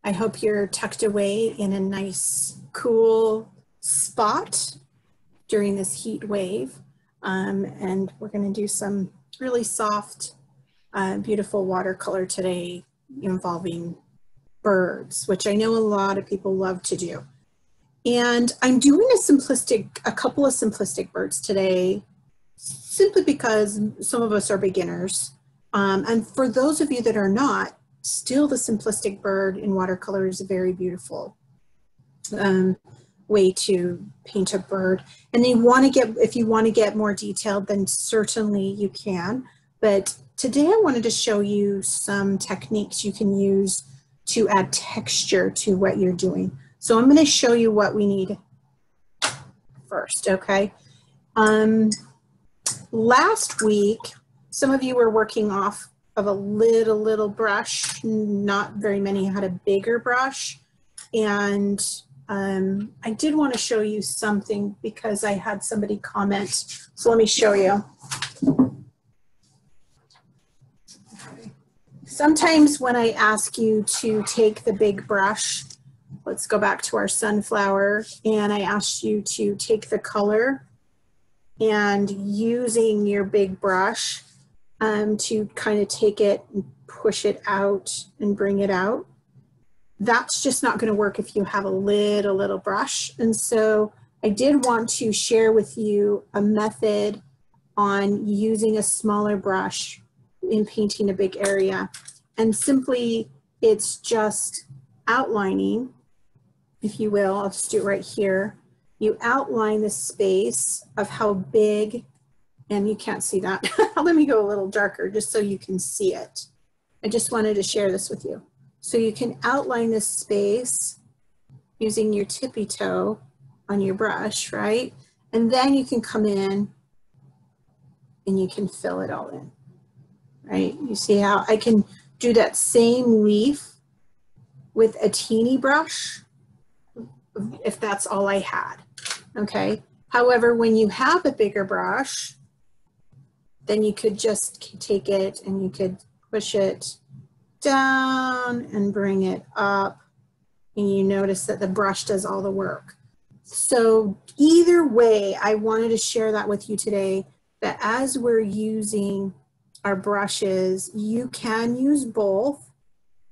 I hope you're tucked away in a nice, cool spot during this heat wave. And we're going to do some really soft, beautiful watercolor today involving birds, which I know a lot of people love to do. And I'm doing a couple of simplistic birds today, simply because some of us are beginners. And for those of you that are not, still the simplistic bird in watercolor is a very beautiful way to paint a bird. And if you want to get more detailed, then certainly you can. But today I wanted to show you some techniques you can use to add texture to what you're doing. So I'm going to show you what we need first, okay? Last week, some of you were working off of a little brush. Not very many had a bigger brush. And I did want to show you something because I had somebody comment. So let me show you. Okay. Sometimes when I ask you to take the big brush, let's go back to our sunflower, and I asked you to take the color and using your big brush to kind of take it and push it out and bring it out. That's just not going to work if you have a little brush. And so I did want to share with you a method on using a smaller brush in painting a big area. And simply, it's just outlining, if you will. I'll just do it right here. You outline the space of how big, and you can't see that. Let me go a little darker just so you can see it. I just wanted to share this with you. So you can outline this space using your tippy toe on your brush, right? And then you can come in and you can fill it all in, right? You see how I can do that same leaf with a teeny brush if that's all I had, okay? However, when you have a bigger brush, then you could just take it and you could push it down and bring it up, and you notice that the brush does all the work. So either way, I wanted to share that with you today, that as we're using our brushes, you can use both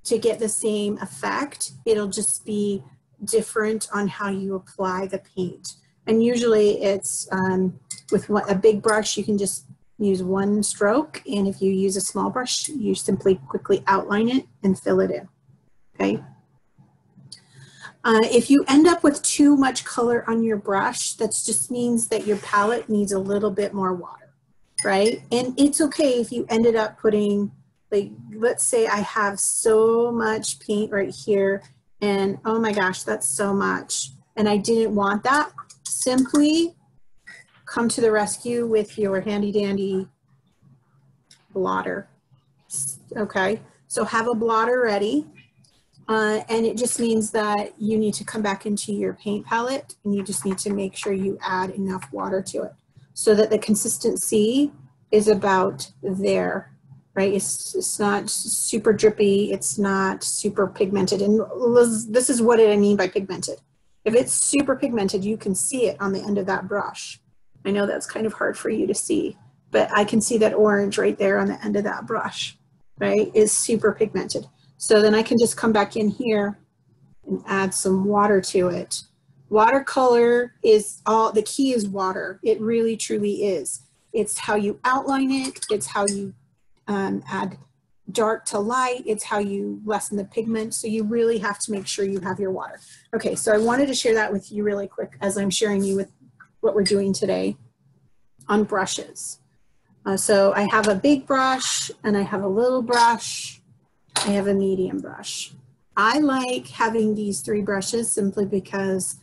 to get the same effect. It'll just be different on how you apply the paint. And usually it's with a big brush, you can just use one stroke, and if you use a small brush, you simply quickly outline it and fill it in, okay? If you end up with too much color on your brush, that just means that your palette needs a little bit more water, right? And it's okay if you ended up putting, like, let's say I have so much paint right here, and oh my gosh, that's so much, and I didn't want that. Simply come to the rescue with your handy dandy blotter, okay? So have a blotter ready, and it just means that you need to come back into your paint palette, and you just need to make sure you add enough water to it so that the consistency is about there, right? It's not super drippy, it's not super pigmented, and this is what I mean by pigmented. If it's super pigmented, you can see it on the end of that brush. I know that's kind of hard for you to see, but I can see that orange right there on the end of that brush, right, is super pigmented. So then I can just come back in here and add some water to it. Watercolor is the key is water. It really, truly is. It's how you outline it. It's how you add dark to light. It's how you lessen the pigment. So you really have to make sure you have your water. Okay, so I wanted to share that with you really quick as I'm sharing you with what we're doing today on brushes. So I have a big brush and I have a little brush. I have a medium brush. I like having these three brushes simply because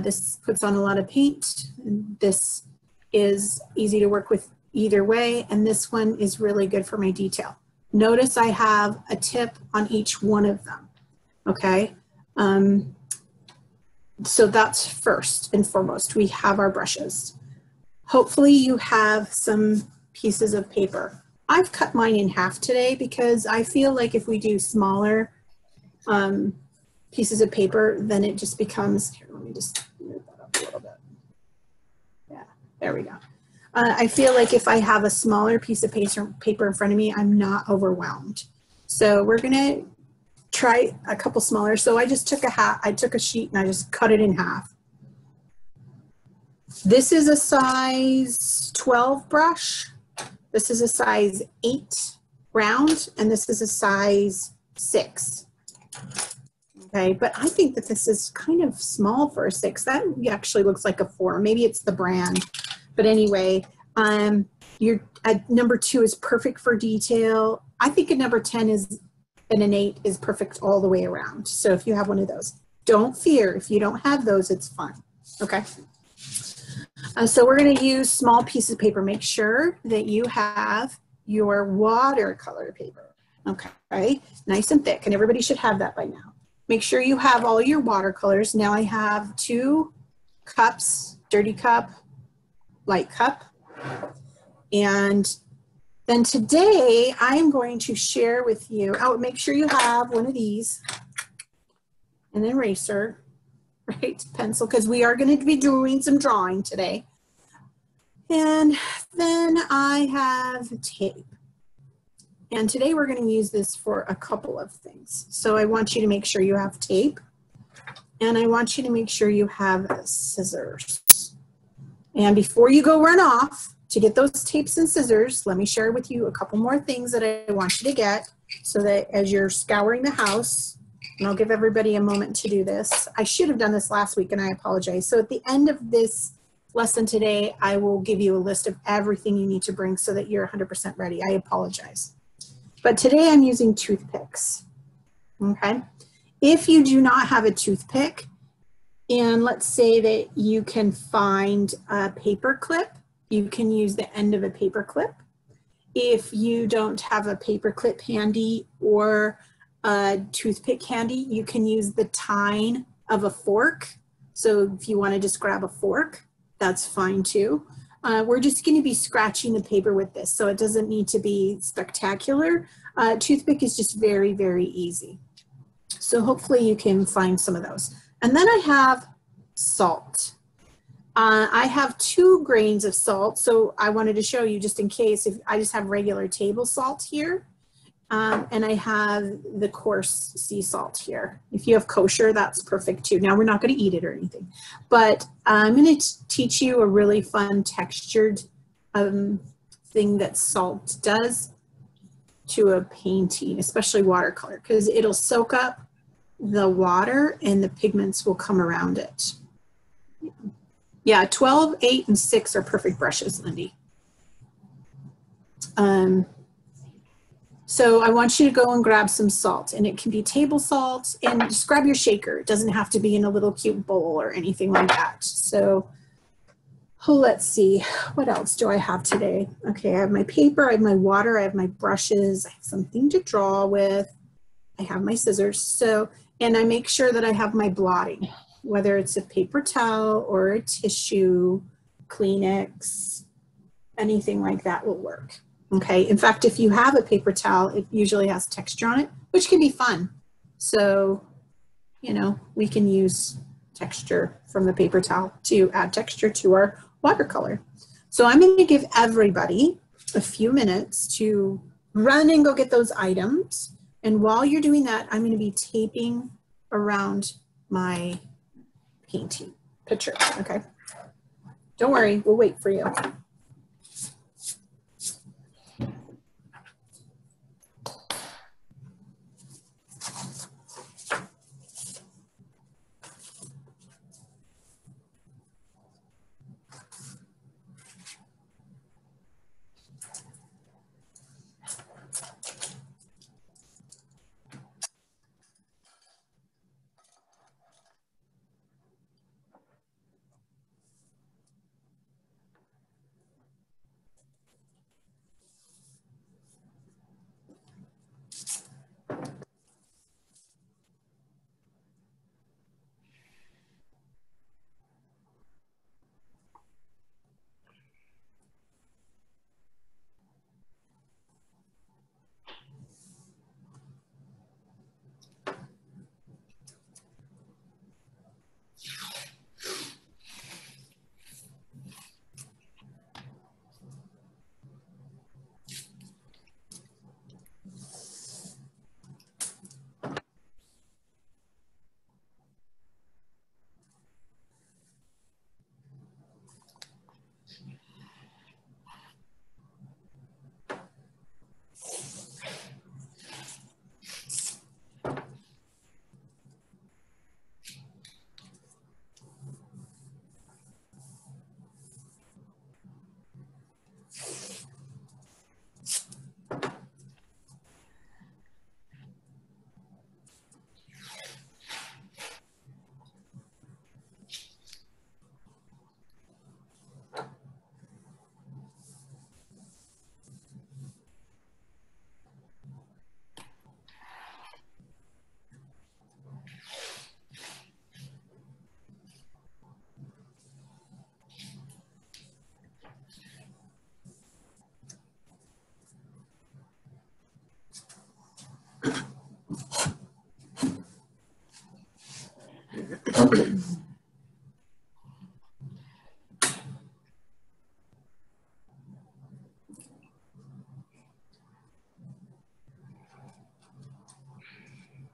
this puts on a lot of paint. And this is easy to work with either way, and this one is really good for my detail. Notice I have a tip on each one of them, okay? So that's first and foremost. We have our brushes. Hopefully you have some pieces of paper. I've cut mine in half today because I feel like if we do smaller, pieces of paper, then it just becomes, here, let me just move that up a little bit. Yeah, there we go. I feel like if I have a smaller piece of paper in front of me, I'm not overwhelmed. So we're gonna try a couple smaller. So I just took a sheet and I just cut it in half. This is a size 12 brush. This is a size 8 round, and this is a size 6. Okay, but I think that this is kind of small for a 6. That actually looks like a 4. Maybe it's the brand. But anyway, your number 2 is perfect for detail. I think a number 10 is, and an 8 is perfect all the way around. So if you have one of those, don't fear. If you don't have those, it's fine. Okay. So we're going to use small pieces of paper. Make sure that you have your watercolor paper. Okay, nice and thick, and everybody should have that by now. Make sure you have all your watercolors. Now I have 2 cups, dirty cup, light cup. And then today I'm going to share with you, make sure you have one of these, an eraser, right, pencil, because we are going to be doing some drawing today. And then I have tape. And today we're going to use this for a couple of things. So I want you to make sure you have tape, and I want you to make sure you have scissors. And before you go run off to get those tapes and scissors, let me share with you a couple more things that I want you to get, so that as you're scouring the house, and I'll give everybody a moment to do this. I should have done this last week, and I apologize. So at the end of this lesson today, I will give you a list of everything you need to bring so that you're 100% ready. I apologize. But today I'm using toothpicks, okay? If you do not have a toothpick, and let's say that you can find a paper clip, you can use the end of a paper clip. If you don't have a paper clip handy or a toothpick handy, you can use the tine of a fork. So if you want to just grab a fork, that's fine too. We're just going to be scratching the paper with this, so it doesn't need to be spectacular. Toothpick is just very, very easy. So hopefully you can find some of those. And then I have salt. I have 2 grains of salt, so I wanted to show you just in case. If I just have regular table salt here, and I have the coarse sea salt here. If you have kosher, that's perfect too. Now we're not going to eat it or anything, but I'm going to teach you a really fun textured thing that salt does to a painting, especially watercolor, because it'll soak up the water and the pigments will come around it. Yeah, 12, 8, and 6 are perfect brushes, Lindy. So I want you to go and grab some salt, and it can be table salt, and just grab your shaker. It doesn't have to be in a little cute bowl or anything like that. So let's see, what else do I have today? Okay, I have my paper, I have my water, I have my brushes, I have something to draw with, I have my scissors. So, and I make sure that I have my blotting, whether it's a paper towel or a tissue, Kleenex, anything like that will work. Okay, in fact, if you have a paper towel, it usually has texture on it, which can be fun. So, you know, we can use texture from the paper towel to add texture to our watercolor. So I'm going to give everybody a few minutes to run and go get those items. And while you're doing that, I'm going to be taping around my painting picture, okay? Don't worry, we'll wait for you.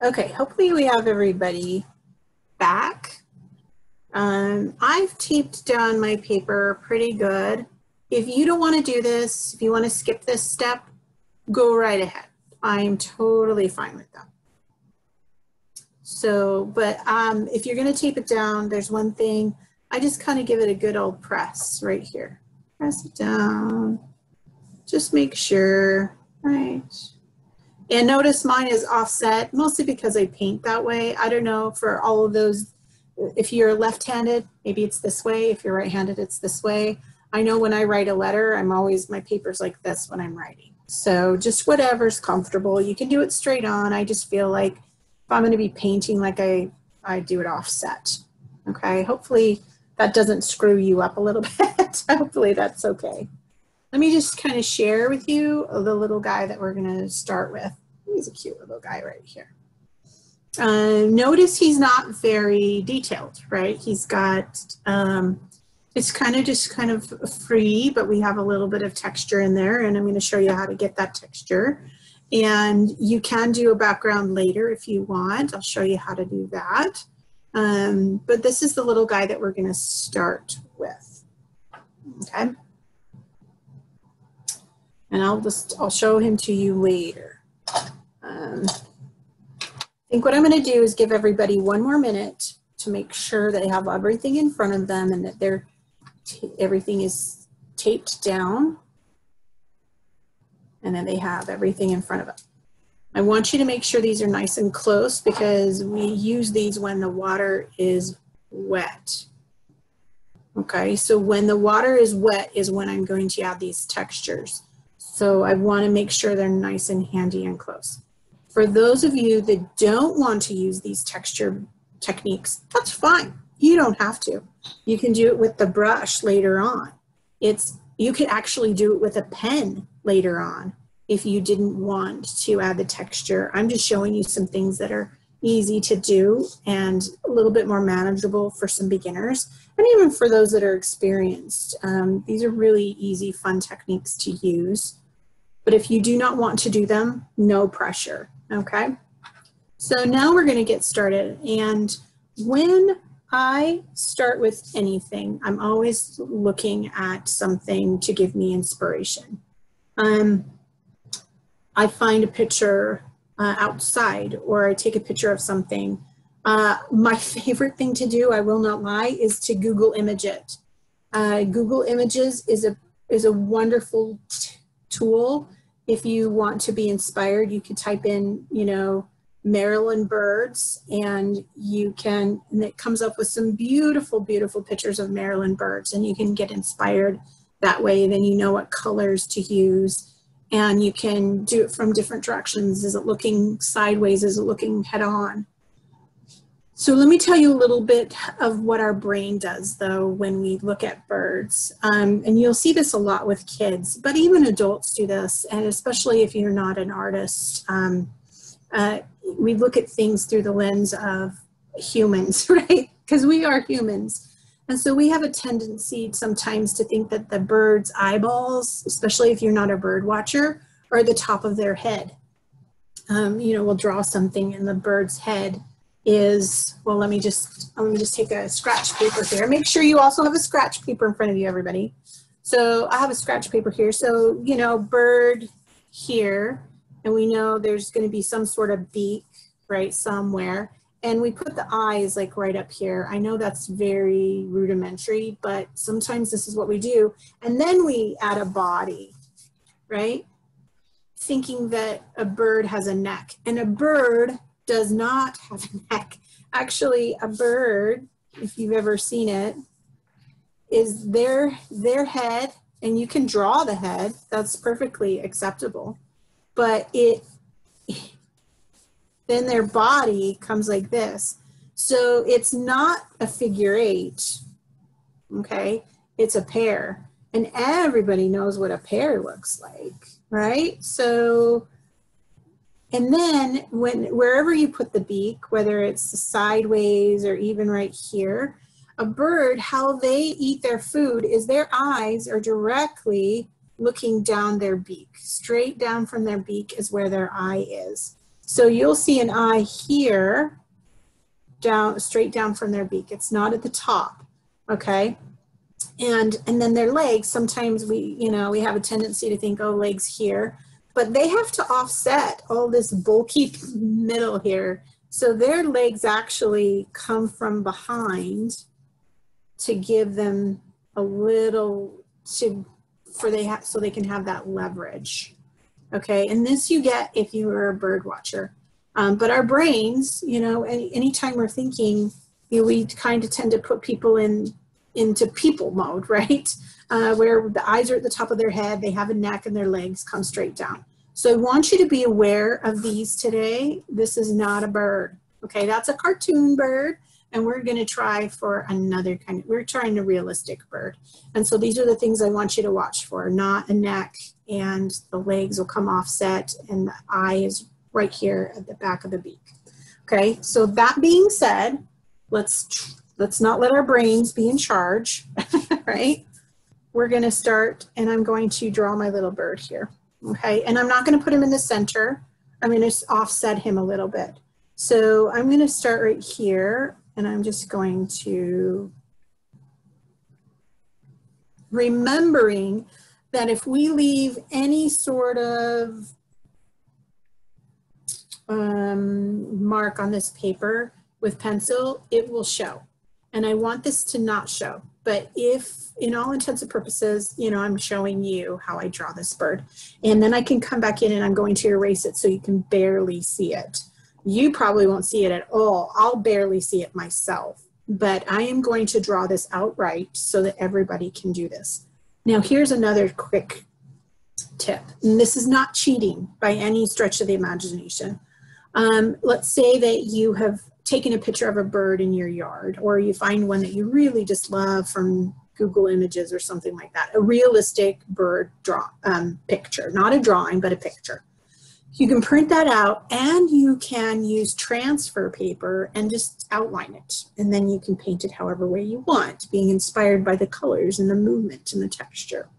Okay, hopefully we have everybody back. I've taped down my paper pretty good. If you don't want to do this, if you want to skip this step, go right ahead. I'm totally fine with that. So, but if you're going to tape it down, there's one thing. I just kind of give it a good old press right here. Press it down. Just make sure, right? And notice mine is offset, mostly because I paint that way. I don't know for all of those, if you're left-handed, maybe it's this way. If you're right-handed, it's this way. I know when I write a letter, my paper's like this when I'm writing. So just whatever's comfortable. You can do it straight on. I just feel like if I'm gonna be painting like I do it offset, okay? Hopefully that doesn't screw you up a little bit. Hopefully that's okay. Let me just kind of share with you the little guy that we're gonna start with. He's a cute little guy right here. Notice he's not very detailed, right? He's got, it's kind of free, but we have a little bit of texture in there, and I'm going to show you how to get that texture. And you can do a background later if you want. I'll show you how to do that. But this is the little guy that we're going to start with. Okay. And I'll show him to you later. I think what I'm going to do is give everybody one more minute to make sure they have everything in front of them and that everything is taped down, and then they have everything in front of them. I want you to make sure these are nice and close because we use these when the water is wet. Okay, so when the water is wet is when I'm going to add these textures. So I want to make sure they're nice and handy and close. For those of you that don't want to use these texture techniques, that's fine. You don't have to. You can do it with the brush later on. You could actually do it with a pen later on if you didn't want to add the texture. I'm just showing you some things that are easy to do and a little bit more manageable for some beginners and even for those that are experienced. These are really easy, fun techniques to use. But if you do not want to do them, no pressure, okay? So now we're gonna get started. And when I start with anything, I'm always looking at something to give me inspiration. I find a picture outside, or I take a picture of something. My favorite thing to do, I will not lie, is to Google image it. Google Images is a wonderful tool. If you want to be inspired, you can type in, Maryland birds, and it comes up with some beautiful, beautiful pictures of Maryland birds, and you can get inspired that way. Then you know what colors to use, and you can do it from different directions. Is it looking sideways? Is it looking head on? So let me tell you a little bit of what our brain does, though, when we look at birds. And you'll see this a lot with kids, but even adults do this, and especially if you're not an artist. We look at things through the lens of humans, right? Because we are humans. And so we have a tendency sometimes to think that the bird's eyeballs, especially if you're not a bird watcher, are at the top of their head. We'll draw something and the bird's head is, well, let me just take a scratch paper here. Make sure you also have a scratch paper in front of you, everybody. So I have a scratch paper here. So, bird here, and we know there's going to be some sort of beak, right, somewhere. And we put the eyes like right up here. I know that's very rudimentary, but sometimes this is what we do. And then we add a body, right? Thinking that a bird has a neck. And a bird does not have a neck. Actually, a bird, if you've ever seen it, is their head, and you can draw the head. That's perfectly acceptable. But then their body comes like this. So it's not a figure eight, okay? It's a pear. And everybody knows what a pear looks like, right? So, And then wherever you put the beak, whether it's sideways or even right here, a bird, how they eat their food is their eyes are directly looking down their beak. Straight down from their beak is where their eye is. So you'll see an eye here, straight down from their beak. It's not at the top, okay? And then their legs, sometimes we have a tendency to think, oh, legs here, but they have to offset all this bulky middle here. So their legs actually come from behind to give them a little, so they can have that leverage. Okay, and this you get if you are a bird watcher. But our brains, anytime we're thinking, we kind of tend to put people into people mode, right? Where the eyes are at the top of their head, they have a neck, and their legs come straight down. So I want you to be aware of these today. This is not a bird, okay? That's a cartoon bird, and we're gonna try for another kind we're trying a realistic bird. And so these are the things I want you to watch for, not a neck, and the legs will come offset, and the eye is right here at the back of the beak. Okay, so that being said, let's not let our brains be in charge, right? We're gonna start, and I'm going to draw my little bird here, okay? And I'm not gonna put him in the center. I'm gonna offset him a little bit. So I'm gonna start right here, and I'm just going to, remembering that if we leave any sort of mark on this paper with pencil, it will show. And I want this to not show. But if, in all intents and purposes, I'm showing you how I draw this bird. And then I can come back in and I'm going to erase it so you can barely see it. You probably won't see it at all. I'll barely see it myself. But I am going to draw this outright so that everybody can do this. Now here's another quick tip. And this is not cheating by any stretch of the imagination. Let's say that you have taken a picture of a bird in your yard, or you find one that you really just love from Google Images or something like that. A realistic bird picture, not a drawing, but a picture. You can print that out, and you can use transfer paper and just outline it. And then you can paint it however way you want, being inspired by the colors and the movement and the texture.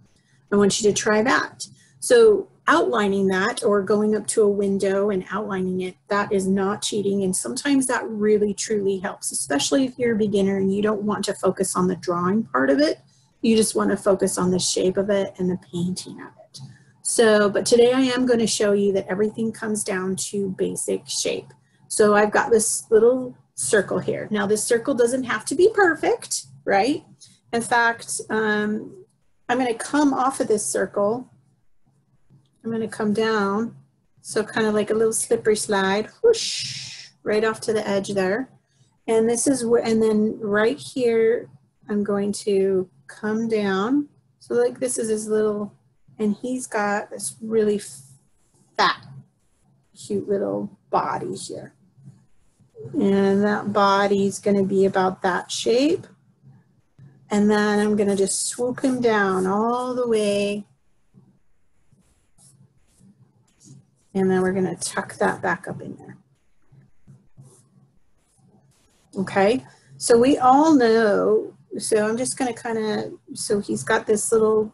I want you to try that. So outlining that, or going up to a window and outlining it, that is not cheating. And sometimes that really truly helps, especially if you're a beginner and you don't want to focus on the drawing part of it. You just want to focus on the shape of it and the painting of it. So, but today I am going to show you that everything comes down to basic shape. So I've got this little circle here. Now this circle doesn't have to be perfect, right? In fact, I'm going to come off of this circle. I'm going to come down, so kind of like a little slippery slide, whoosh, right off to the edge there. And this is where, and then right here, I'm going to come down. So like this is his little, and he's got this really fat, cute little body here. And that body's going to be about that shape. And then I'm going to just swoop him down all the way. And then we're going to tuck that back up in there. Okay, so we all know, so I'm just going to kind of, so he's got this little,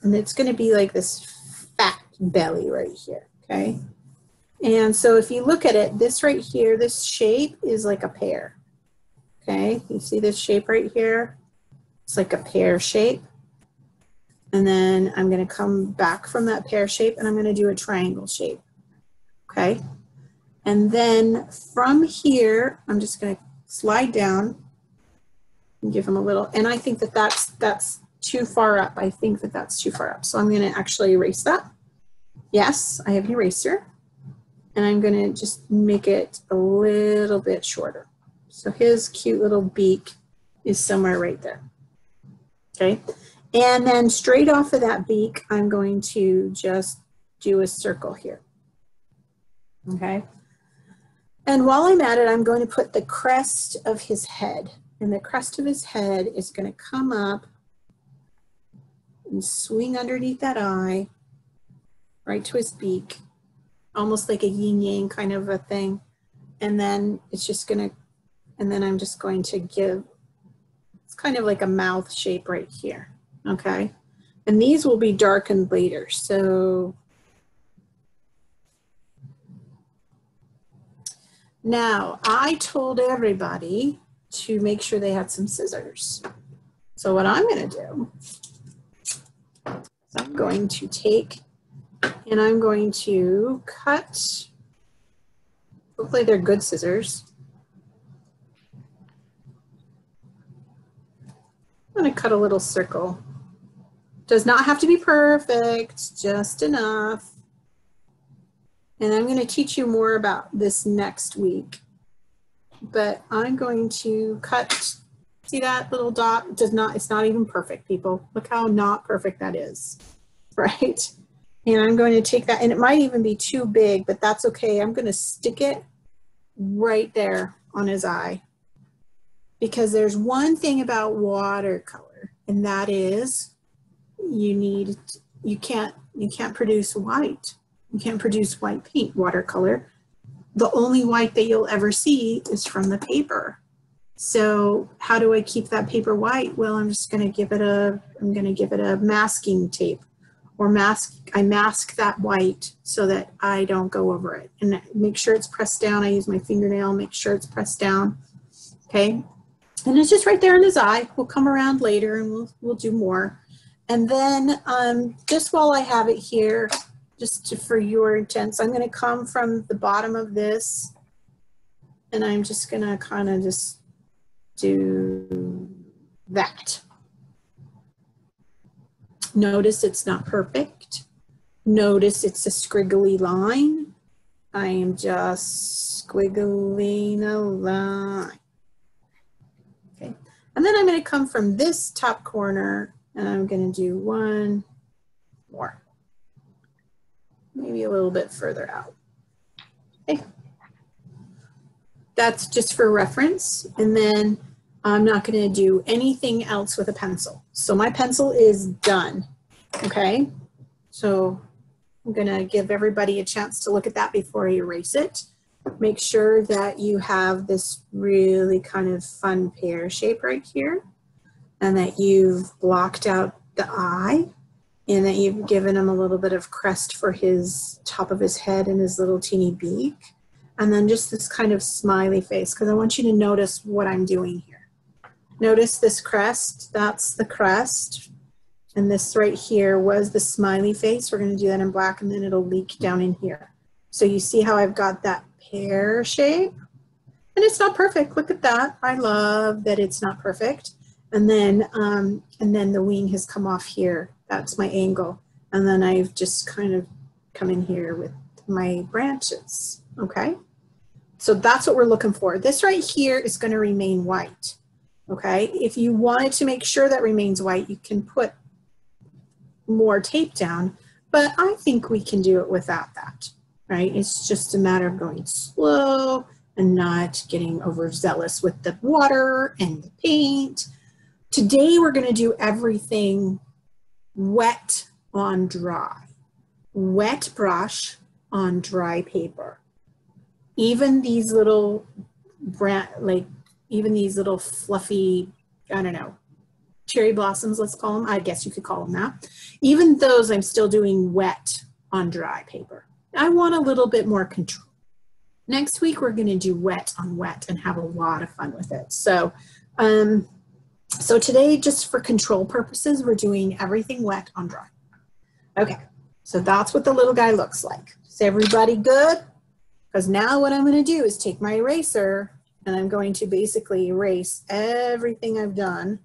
and it's going to be like this fat belly right here, okay? And so if you look at it, this right here, this shape is like a pear, okay? You see this shape right here? It's like a pear shape. And then I'm going to come back from that pear shape, and I'm going to do a triangle shape, okay? And then from here, I'm just going to slide down and give him a little, and I think that that's too far up. I think that that's too far up. So I'm going to actually erase that. Yes, I have an eraser. And I'm going to just make it a little bit shorter. So his cute little beak is somewhere right there. Okay. And then straight off of that beak, I'm going to just do a circle here. Okay. And while I'm at it, I'm going to put the crest of his head. And the crest of his head is going to come up and swing underneath that eye, right to his beak. almost like a yin yang kind of a thing. And then it's just gonna, and then I'm just going to give, it's kind of like a mouth shape right here, okay? And these will be darkened later, so. Now, I told everybody to make sure they had some scissors. So what I'm gonna do is I'm going to take and I'm going to cut, hopefully they're good scissors. I'm gonna cut a little circle. Does not have to be perfect, just enough. And I'm gonna teach you more about this next week. But I'm going to cut, see that little dot? It does not, it's not even perfect, people. Look how not perfect that is, right? And I'm going to take that, and it might even be too big, but that's okay. I'm gonna stick it right there on his eye. Because there's one thing about watercolor, and that is you can't produce white. You can't produce white paint watercolor. The only white that you'll ever see is from the paper. So how do I keep that paper white? Well, I'm just gonna give it a masking tape, or I mask that white so that I don't go over it. And make sure it's pressed down. I use my fingernail, make sure it's pressed down, okay? And it's just right there in his eye. We'll come around later and we'll do more. And then just while I have it here, for your intents, I'm gonna come from the bottom of this, and I'm just gonna kind of just do that. Notice it's not perfect. Notice it's a squiggly line. I am just squiggling a line. Okay, and then I'm gonna come from this top corner, and I'm gonna do one more. Maybe a little bit further out. Okay. That's just for reference. And then I'm not gonna do anything else with a pencil. So my pencil is done, okay? So I'm gonna give everybody a chance to look at that before I erase it. Make sure that you have this really kind of fun pear shape right here, and that you've blocked out the eye, and that you've given him a little bit of crest for his top of his head and his little teeny beak. And then just this kind of smiley face, because I want you to notice what I'm doing here. Notice this crest, that's the crest. And this right here was the smiley face. We're gonna do that in black, and then it'll leak down in here. So you see how I've got that pear shape? And it's not perfect, look at that. I love that it's not perfect. And then the wing has come off here. That's my angle. And then I've just kind of come in here with my branches, okay? So that's what we're looking for. This right here is gonna remain white, okay? If you wanted to make sure that remains white, you can put more tape down, but I think we can do it without that, right? It's just a matter of going slow and not getting overzealous with the water and the paint. Today, we're gonna do everything wet on dry. Wet brush on dry paper. Even these little, even these little fluffy, I don't know, cherry blossoms, let's call them. I guess you could call them that. Even those, I'm still doing wet on dry paper. I want a little bit more control. Next week, we're gonna do wet on wet and have a lot of fun with it. So, so today, just for control purposes, we're doing everything wet on dry. Okay, so that's what the little guy looks like. Is everybody good? Because now what I'm gonna do is take my eraser, and I'm going to basically erase everything I've done.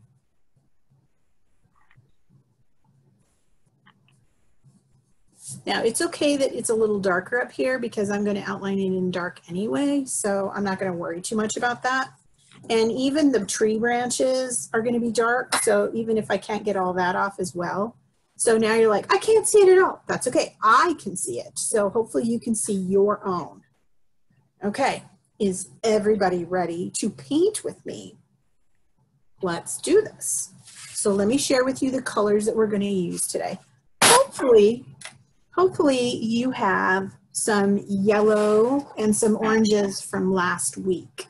Now it's okay that it's a little darker up here because I'm gonna outline it in dark anyway, so I'm not gonna worry too much about that. And even the tree branches are gonna be dark, so even if I can't get all that off as well. So now you're like, I can't see it at all. That's okay, I can see it. So hopefully you can see your own. Okay, is everybody ready to paint with me? Let's do this. So let me share with you the colors that we're gonna use today. Hopefully you have some yellow and some oranges from last week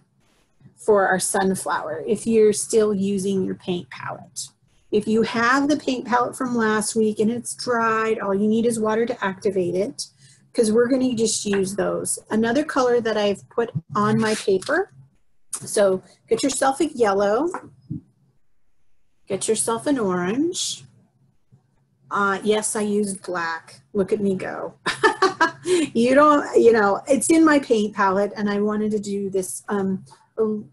for our sunflower, if you're still using your paint palette. If you have the paint palette from last week and it's dried, all you need is water to activate it, because we're going to just use those. Another color that I've put on my paper, so get yourself a yellow, get yourself an orange. Yes, I used black. Look at me go. You don't, you know, it's in my paint palette, and I wanted to do this. You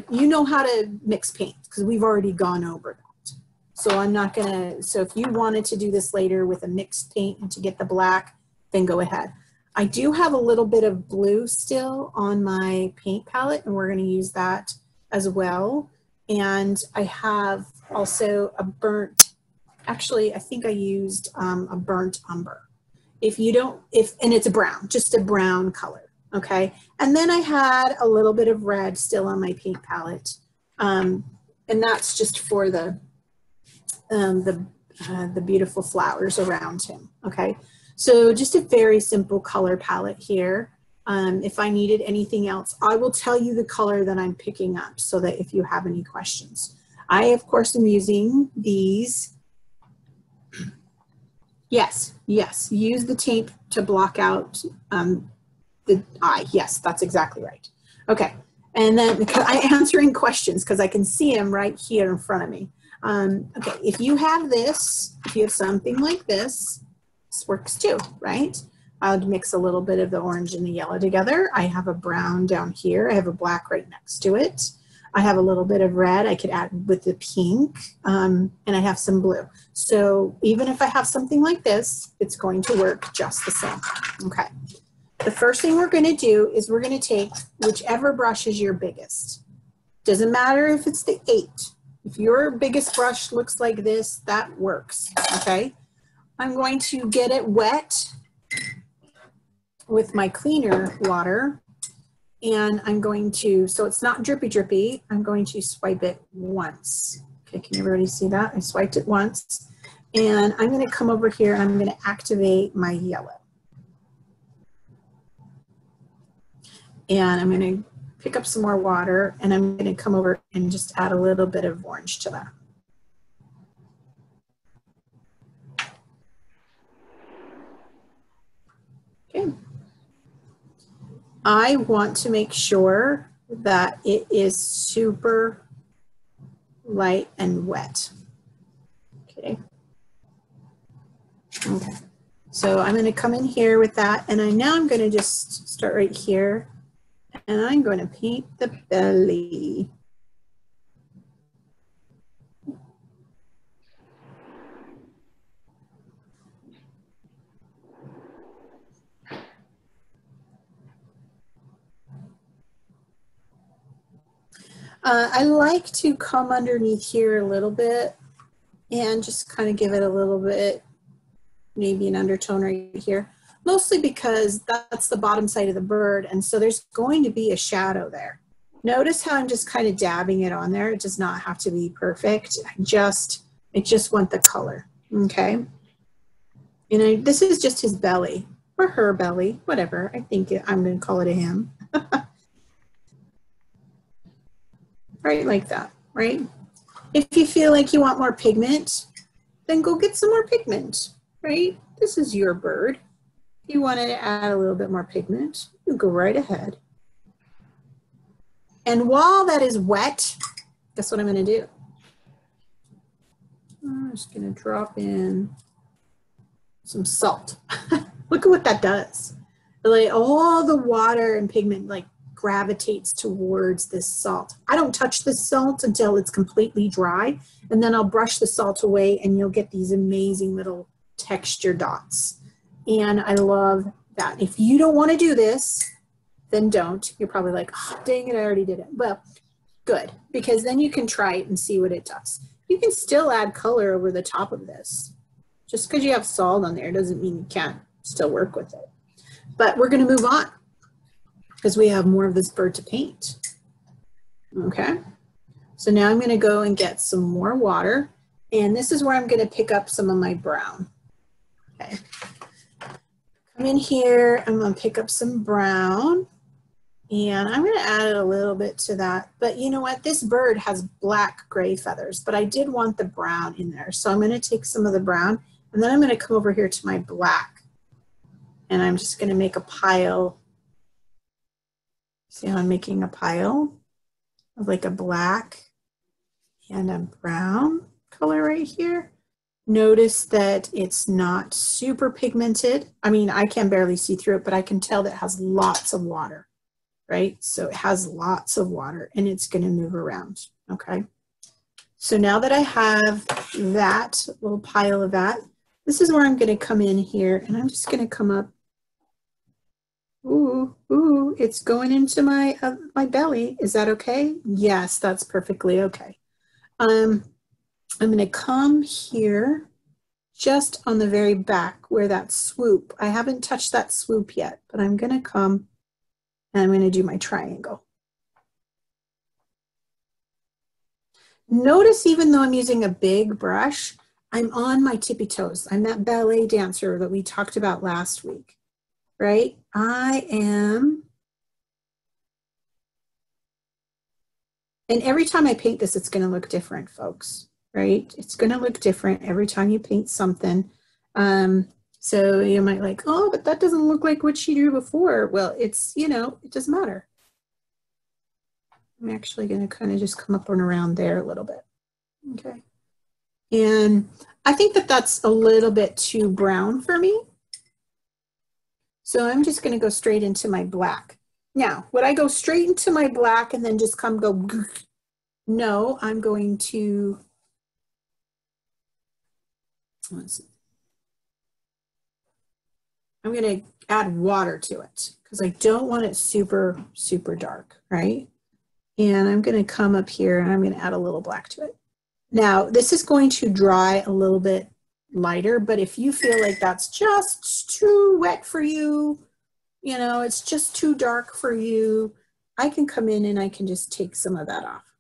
know how to mix paint because we've already gone over that. So I'm not gonna, so if you wanted to do this later with a mixed paint and to get the black, then go ahead. I do have a little bit of blue still on my paint palette, and we're gonna use that as well. And I have also a burnt, actually, I think I used a burnt umber. If you don't, and it's a brown, just a brown color, okay? And then I had a little bit of red still on my paint palette. And that's just for the beautiful flowers around him, okay? So just a very simple color palette here. If I needed anything else, I will tell you the color that I'm picking up so that if you have any questions. I, of course, am using these. Yes, yes, use the tape to block out the eye. Yes, that's exactly right. Okay, and then I'm answering questions because I can see them right here in front of me. Okay, if you have this, if you have something like this works too, right? I would mix a little bit of the orange and the yellow together. I have a brown down here. I have a black right next to it. I have a little bit of red I could add with the pink, and I have some blue. So even if I have something like this, it's going to work just the same. Okay. The first thing we're going to do is we're going to take whichever brush is your biggest. Doesn't matter if it's the 8. If your biggest brush looks like this, that works. Okay. I'm going to get it wet with my cleaner water. And I'm going to, so it's not drippy drippy, I'm going to swipe it once. Okay, can everybody see that? I swiped it once. And I'm gonna come over here and I'm gonna activate my yellow. And I'm gonna pick up some more water and I'm gonna come over and just add a little bit of orange to that. Okay. I want to make sure that it is super light and wet. Okay. Okay. So I'm going to come in here with that, and now I'm going to just start right here, and I'm going to paint the belly. I like to come underneath here a little bit and just kind of give it a little bit, maybe an undertone right here, mostly because that's the bottom side of the bird, and so there's going to be a shadow there. Notice how I'm just kind of dabbing it on there. It does not have to be perfect. I just want the color, okay? And this is just his belly, or her belly, whatever. I think I'm going to call it a him. Right, like that, right? If you feel like you want more pigment, then go get some more pigment, right? This is your bird. If you wanted to add a little bit more pigment, you go right ahead. And while that is wet, guess what I'm gonna do? I'm just gonna drop in some salt. Look at what that does. Like all the water and pigment like gravitates towards this salt. I don't touch the salt until it's completely dry, and then I'll brush the salt away and you'll get these amazing little texture dots. And I love that. If you don't want to do this, then don't. You're probably like, oh, dang it, I already did it. Well, good, because then you can try it and see what it does. You can still add color over the top of this. Just because you have salt on there doesn't mean you can't still work with it. But we're going to move on, because we have more of this bird to paint. Okay, so now I'm gonna go and get some more water, and this is where I'm gonna pick up some of my brown. Okay, Come in here, I'm gonna pick up some brown and I'm gonna add a little bit to that. But you know what, this bird has black gray feathers, but I did want the brown in there. So I'm gonna take some of the brown and then I'm gonna come over here to my black and I'm just gonna make a pile. See how I'm making a pile of like a black and a brown color right here. Notice that it's not super pigmented. I mean, I can barely see through it, but I can tell that it has lots of water, right? So it has lots of water and it's going to move around, okay? So now that I have that little pile of that, this is where I'm going to come in here and I'm just going to come up. Ooh, ooh, it's going into my belly. Is that okay? Yes, that's perfectly okay. I'm going to come here just on the very back where that swoop. I haven't touched that swoop yet, but I'm going to come and I'm going to do my triangle. Notice even though I'm using a big brush, I'm on my tippy toes. I'm that ballet dancer that we talked about last week, right? I am. And every time I paint this, it's going to look different, folks. Right? It's going to look different every time you paint something. So you might like, oh, but that doesn't look like what she drew before. Well, it's, you know, it doesn't matter. I'm actually going to kind of just come up and around there a little bit. Okay. And I think that that's a little bit too brown for me. So I'm just going to go straight into my black. Now, would I go straight into my black and then just come go? No, I'm going to. Let's see. I'm going to add water to it because I don't want it super, super dark, right? And I'm going to come up here and I'm going to add a little black to it. Now, this is going to dry a little bit lighter, but if you feel like that's just too wet for you, you know, it's just too dark for you, I can come in and I can just take some of that off.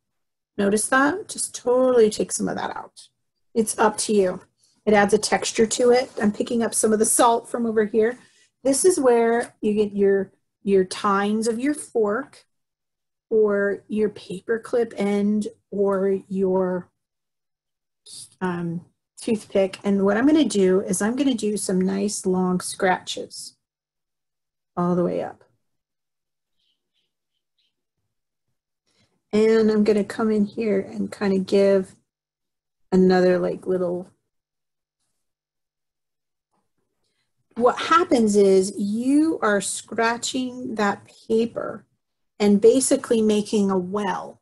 Notice that? Just totally take some of that out. It's up to you. It adds a texture to it. I'm picking up some of the salt from over here. This is where you get your tines of your fork or your paper clip end or your toothpick. And what I'm going to do is I'm going to do some nice long scratches all the way up. And I'm going to come in here and kind of give another like little. What happens is you are scratching that paper and basically making a well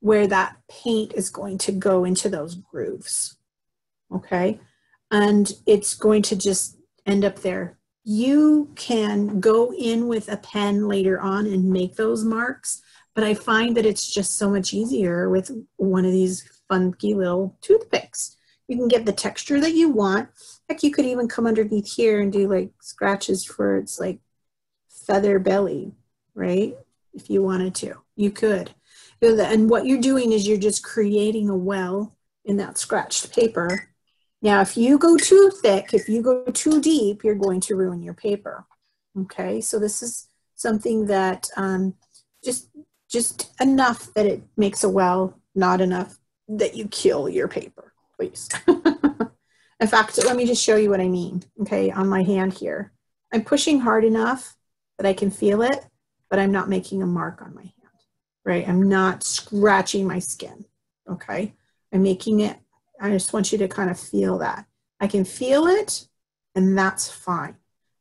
where that paint is going to go into those grooves, okay? And it's going to just end up there. You can go in with a pen later on and make those marks, but I find that it's just so much easier with one of these funky little toothpicks. You can get the texture that you want. Heck, you could even come underneath here and do like scratches for its like feather belly, right? If you wanted to, you could. And what you're doing is you're just creating a well in that scratched paper. Now, if you go too thick, if you go too deep, you're going to ruin your paper. Okay, so this is something that just enough that it makes a well, not enough that you kill your paper, please. In fact, let me just show you what I mean, okay, on my hand here. I'm pushing hard enough that I can feel it, but I'm not making a mark on my hand, right? I'm not scratching my skin, okay? I'm making it, I just want you to kind of feel that. I can feel it, and that's fine,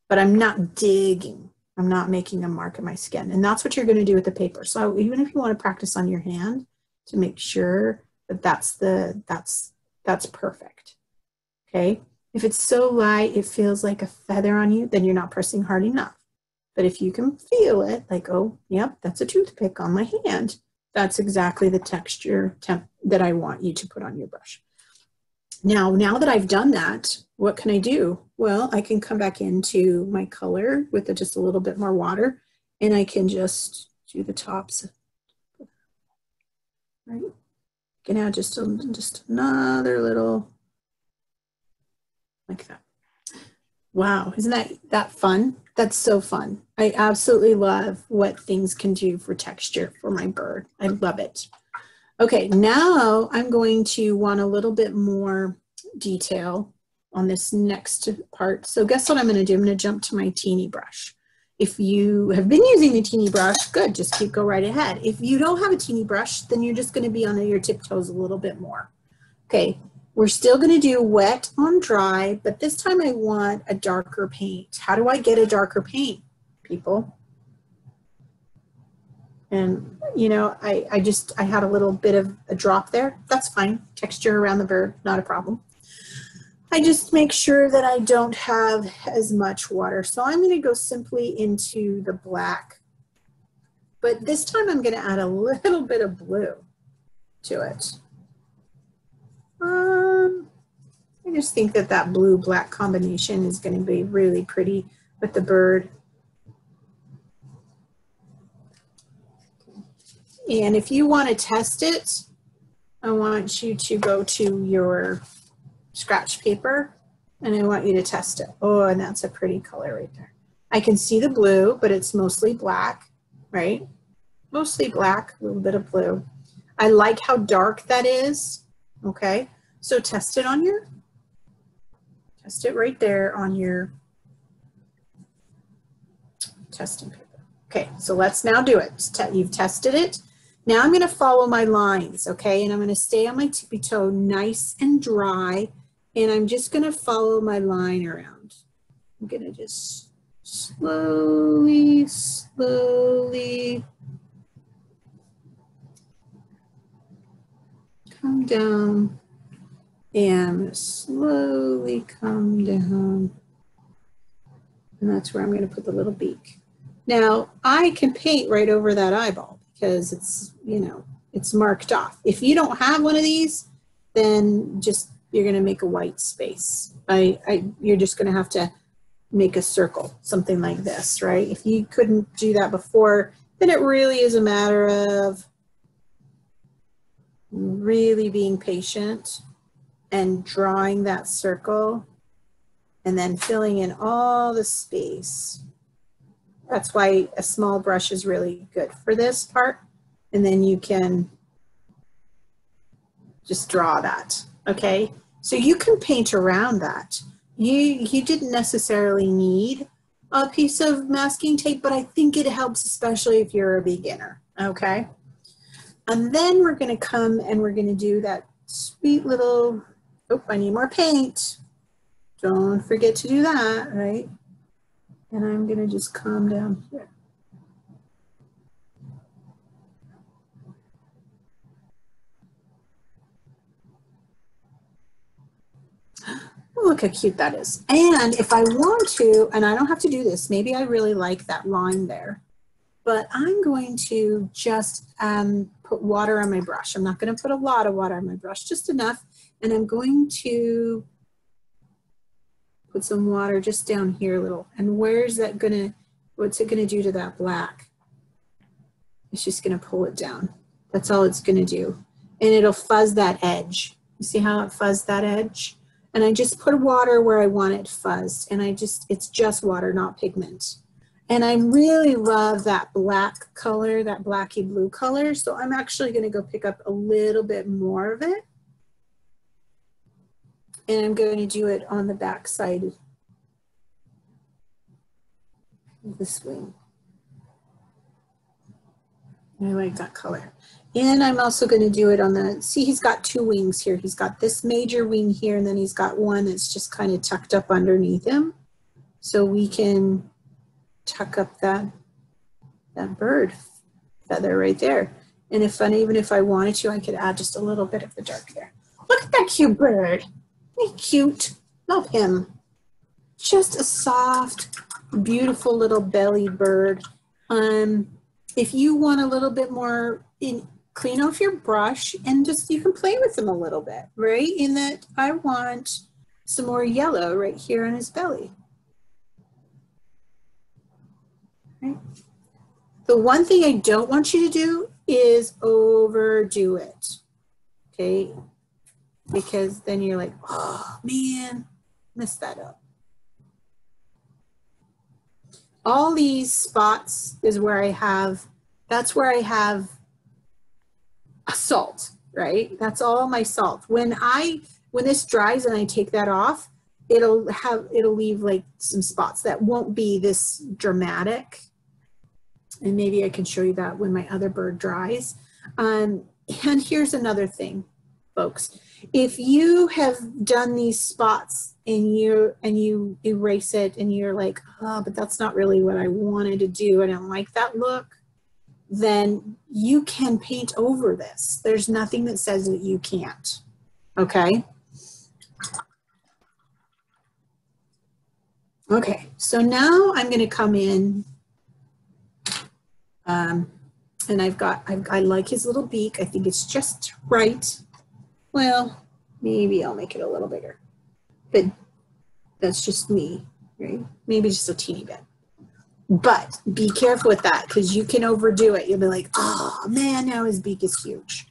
but I'm not digging. I'm not making a mark in my skin, and that's what you're going to do with the paper. So even if you want to practice on your hand to make sure that that's perfect. Okay, if it's so light, it feels like a feather on you, then you're not pressing hard enough. But if you can feel it, like, oh, yep, that's a toothpick on my hand, that's exactly the texture that I want you to put on your brush. Now that I've done that, what can I do? Well, I can come back into my color with just a little bit more water, and I can just do the tops. Right? You can add just another little, like that. Wow, isn't that fun? That's so fun. I absolutely love what things can do for texture for my bird. I love it. Okay, now I'm going to want a little bit more detail on this next part. So guess what I'm going to do? I'm going to jump to my teeny brush. If you have been using the teeny brush, good, just go right ahead. If you don't have a teeny brush, then you're just going to be on your tiptoes a little bit more. Okay, we're still going to do wet on dry, but this time I want a darker paint. How do I get a darker paint, people? And, you know, I had a little bit of a drop there. That's fine. Texture around the bird, not a problem. I just make sure that I don't have as much water. So I'm going to go simply into the black. But this time I'm going to add a little bit of blue to it. I just think that that blue-black combination is going to be really pretty with the bird. And if you want to test it, I want you to go to your scratch paper and I want you to test it. Oh, and that's a pretty color right there. I can see the blue, but it's mostly black, right? Mostly black, a little bit of blue. I like how dark that is, okay? So test it right there on your testing paper. Okay, so let's now do it. You've tested it. Now I'm going to follow my lines, okay? And I'm going to stay on my tippy toe nice and dry. And I'm just going to follow my line around. I'm going to just slowly, slowly come down and slowly come down. And that's where I'm going to put the little beak. Now, I can paint right over that eyeball because it's, you know, it's marked off. If you don't have one of these, then just, you're going to make a white space. You're just going to have to make a circle, something like this, right? If you couldn't do that before, then it really is a matter of really being patient and drawing that circle and then filling in all the space. That's why a small brush is really good for this part. And then you can just draw that, okay? So you can paint around that. You didn't necessarily need a piece of masking tape, but I think it helps, especially if you're a beginner, okay? And then we're gonna come and we're gonna do that sweet little, oh, I need more paint. Don't forget to do that, right? And I'm gonna just calm down here. Look how cute that is. And if I want to, and I don't have to do this, maybe I really like that line there, but I'm going to just put water on my brush. I'm not going to put a lot of water on my brush, just enough. And I'm going to put some water just down here a little. And where's that gonna, what's it gonna do to that black? It's just gonna pull it down. That's all it's gonna do. And it'll fuzz that edge. You see how it fuzzed that edge? And I just put water where I want it fuzzed. And it's just water, not pigment. And I really love that black color, that blacky blue color. So I'm actually gonna go pick up a little bit more of it. And I'm going to do it on the back side of this wing. I like that color. And I'm also going to do it on the, see, he's got two wings here. He's got this major wing here, and then he's got one that's just kind of tucked up underneath him. So we can tuck up that bird feather right there. And even if I wanted to, I could add just a little bit of the dark there. Look at that cute bird. Isn't he cute? Love him. Just a soft, beautiful little bellied bird. If you want a little bit more, clean off your brush and just, you can play with him a little bit, right? In that I want some more yellow right here on his belly. Right? The one thing I don't want you to do is overdo it, okay? Because then you're like, oh man, messed that up. All these spots is where I have, that's where I have salt, right? That's all my salt. When this dries and I take that off, it'll leave like some spots that won't be this dramatic. And maybe I can show you that when my other bird dries. And here's another thing, folks. If you have done these spots and you erase it and you're like, oh, but that's not really what I wanted to do, I don't like that look, then you can paint over this. There's nothing that says that you can't, okay? Okay, so now I'm gonna come in and I like his little beak. I think it's just right. Well, maybe I'll make it a little bigger, but that's just me, right? Maybe just a teeny bit. But be careful with that because you can overdo it. You'll be like, oh man, now his beak is huge.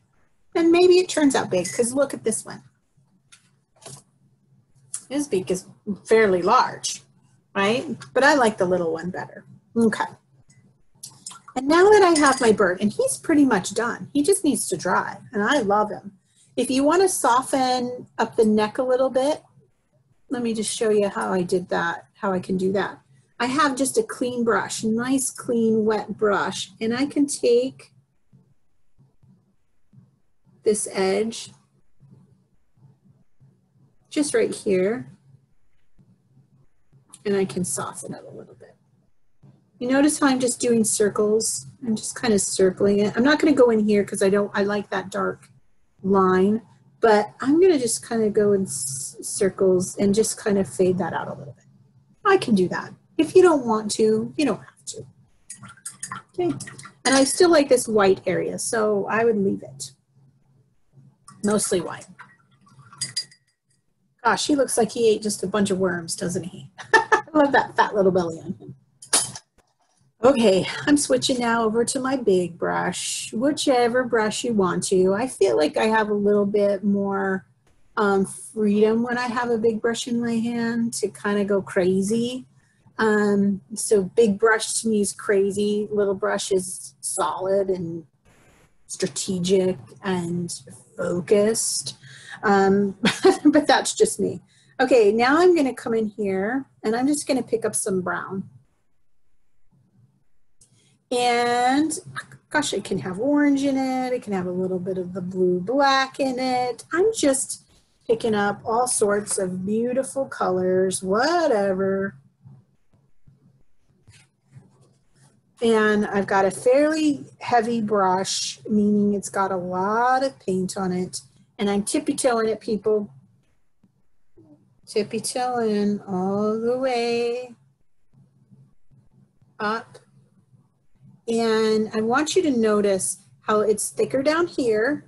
And maybe it turns out big because look at this one. His beak is fairly large, right? But I like the little one better. Okay. And now that I have my bird, and he's pretty much done. He just needs to dry, and I love him. If you want to soften up the neck a little bit, let me just show you how I did that, how I can do that. I have just a clean brush, a nice clean wet brush, and I can take this edge just right here, and I can soften it a little bit. You notice how I'm just doing circles? I'm just kind of circling it. I'm not going to go in here because I like that dark line, but I'm going to just kind of go in circles and just kind of fade that out a little bit. I can do that. If you don't want to, you don't have to. Okay. And I still like this white area, so I would leave it. Mostly white. Gosh, he looks like he ate just a bunch of worms, doesn't he? I love that fat little belly on him. Okay, I'm switching now over to my big brush, whichever brush you want to. I feel like I have a little bit more freedom when I have a big brush in my hand to kind of go crazy. So big brush to me is crazy. Little brush is solid and strategic and focused. But that's just me. Okay, now I'm going to come in here and I'm just going to pick up some brown. And gosh, it can have orange in it. It can have a little bit of the blue black in it. I'm just picking up all sorts of beautiful colors, whatever. And I've got a fairly heavy brush, meaning it's got a lot of paint on it. And I'm tippy-toeing it, people. Tippy-toeing all the way up. And I want you to notice how it's thicker down here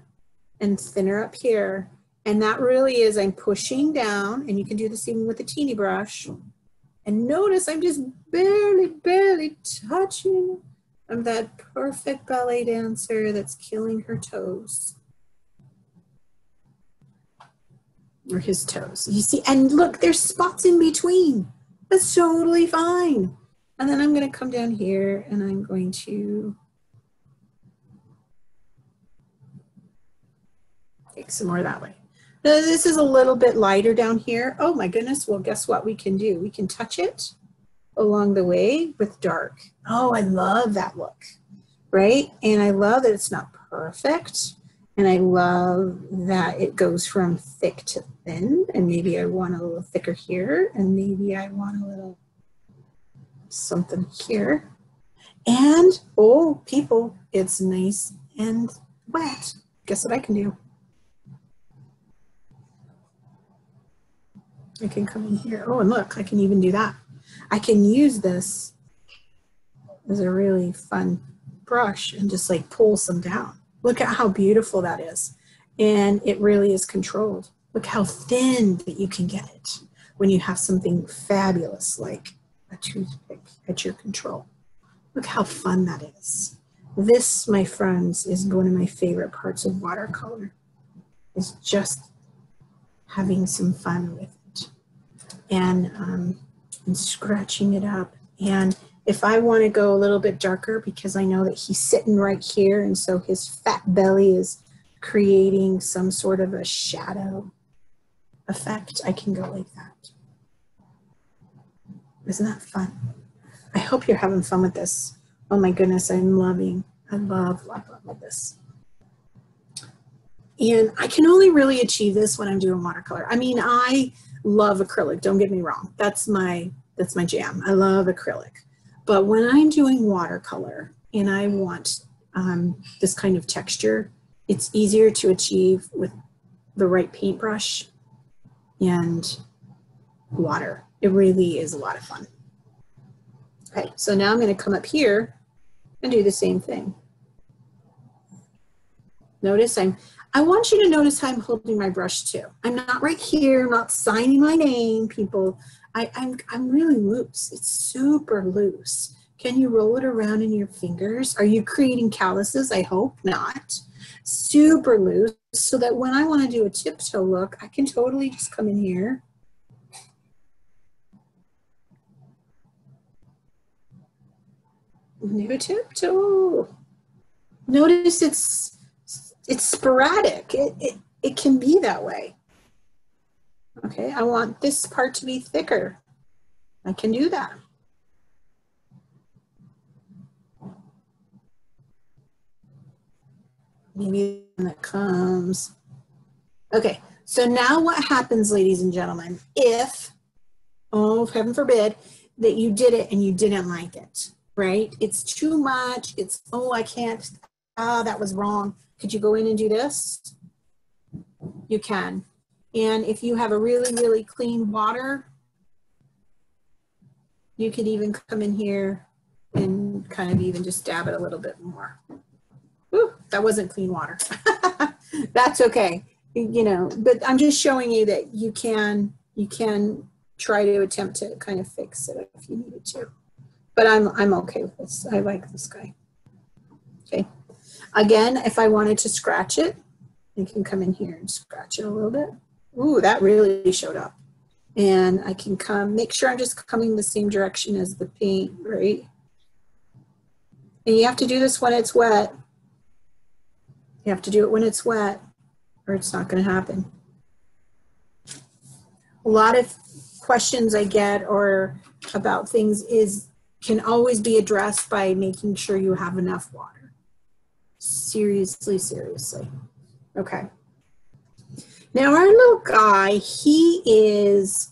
and thinner up here. And that really is, I'm pushing down, and you can do this even with a teeny brush. And notice I'm just barely touching that perfect ballet dancer that's killing her toes. Or his toes. You see, and look, there's spots in between. That's totally fine. And then I'm going to come down here and I'm going to take some more that way. Now, this is a little bit lighter down here. Oh my goodness. Well, guess what we can do? We can touch it along the way with dark. Oh, I love that look, right? And I love that it's not perfect. And I love that it goes from thick to thin. And maybe I want a little thicker here. And maybe I want a little something here. And, oh, people, it's nice and wet. Guess what I can do? I can come in here. Oh, and look, I can even do that. I can use this as a really fun brush and just like pull some down. Look at how beautiful that is. And it really is controlled. Look how thin that you can get it when you have something fabulous like a toothpick at your control. Look how fun that is. This, my friends, is one of my favorite parts of watercolor, is just having some fun with it and scratching it up. And If I want to go a little bit darker because I know that he's sitting right here and so his fat belly is creating some sort of a shadow effect, I can go like that. Isn't that fun? I hope you're having fun with this. Oh my goodness, I love this. And I can only really achieve this when I'm doing watercolor. I mean, I love acrylic, don't get me wrong. That's my jam. I love acrylic. But when I'm doing watercolor and I want this kind of texture, it's easier to achieve with the right paintbrush and water. It really is a lot of fun. Okay, so now I'm going to come up here and do the same thing. Notice I want you to notice how I'm holding my brush too. I'm not right here, I'm not signing my name, people. I'm really loose. It's super loose. Can you roll it around in your fingers? Are you creating calluses? I hope not. Super loose, so that when I want to do a tiptoe look, I can totally just come in here. Do a tiptoe. Notice it's sporadic. It can be that way. Okay, I want this part to be thicker. I can do that. Maybe when it comes. Okay, so now what happens, ladies and gentlemen, if, oh, heaven forbid, that you did it and you didn't like it, right? It's too much. It's, oh, I can't. Ah, that was wrong. Could you go in and do this? You can. And if you have a really, really clean water, you could even come in here and kind of even just dab it a little bit more. Ooh, that wasn't clean water. That's okay. You know, but I'm just showing you that you can try to attempt to kind of fix it if you needed to. But I'm okay with this. I like this guy. Okay. Again, if I wanted to scratch it, I can come in here and scratch it a little bit. Ooh, that really showed up. And I can make sure I'm just coming the same direction as the paint, right? And you have to do this when it's wet. You have to do it when it's wet, or it's not going to happen. A lot of questions I get or about things can always be addressed by making sure you have enough water. Seriously, seriously. Okay. Now our little guy, he is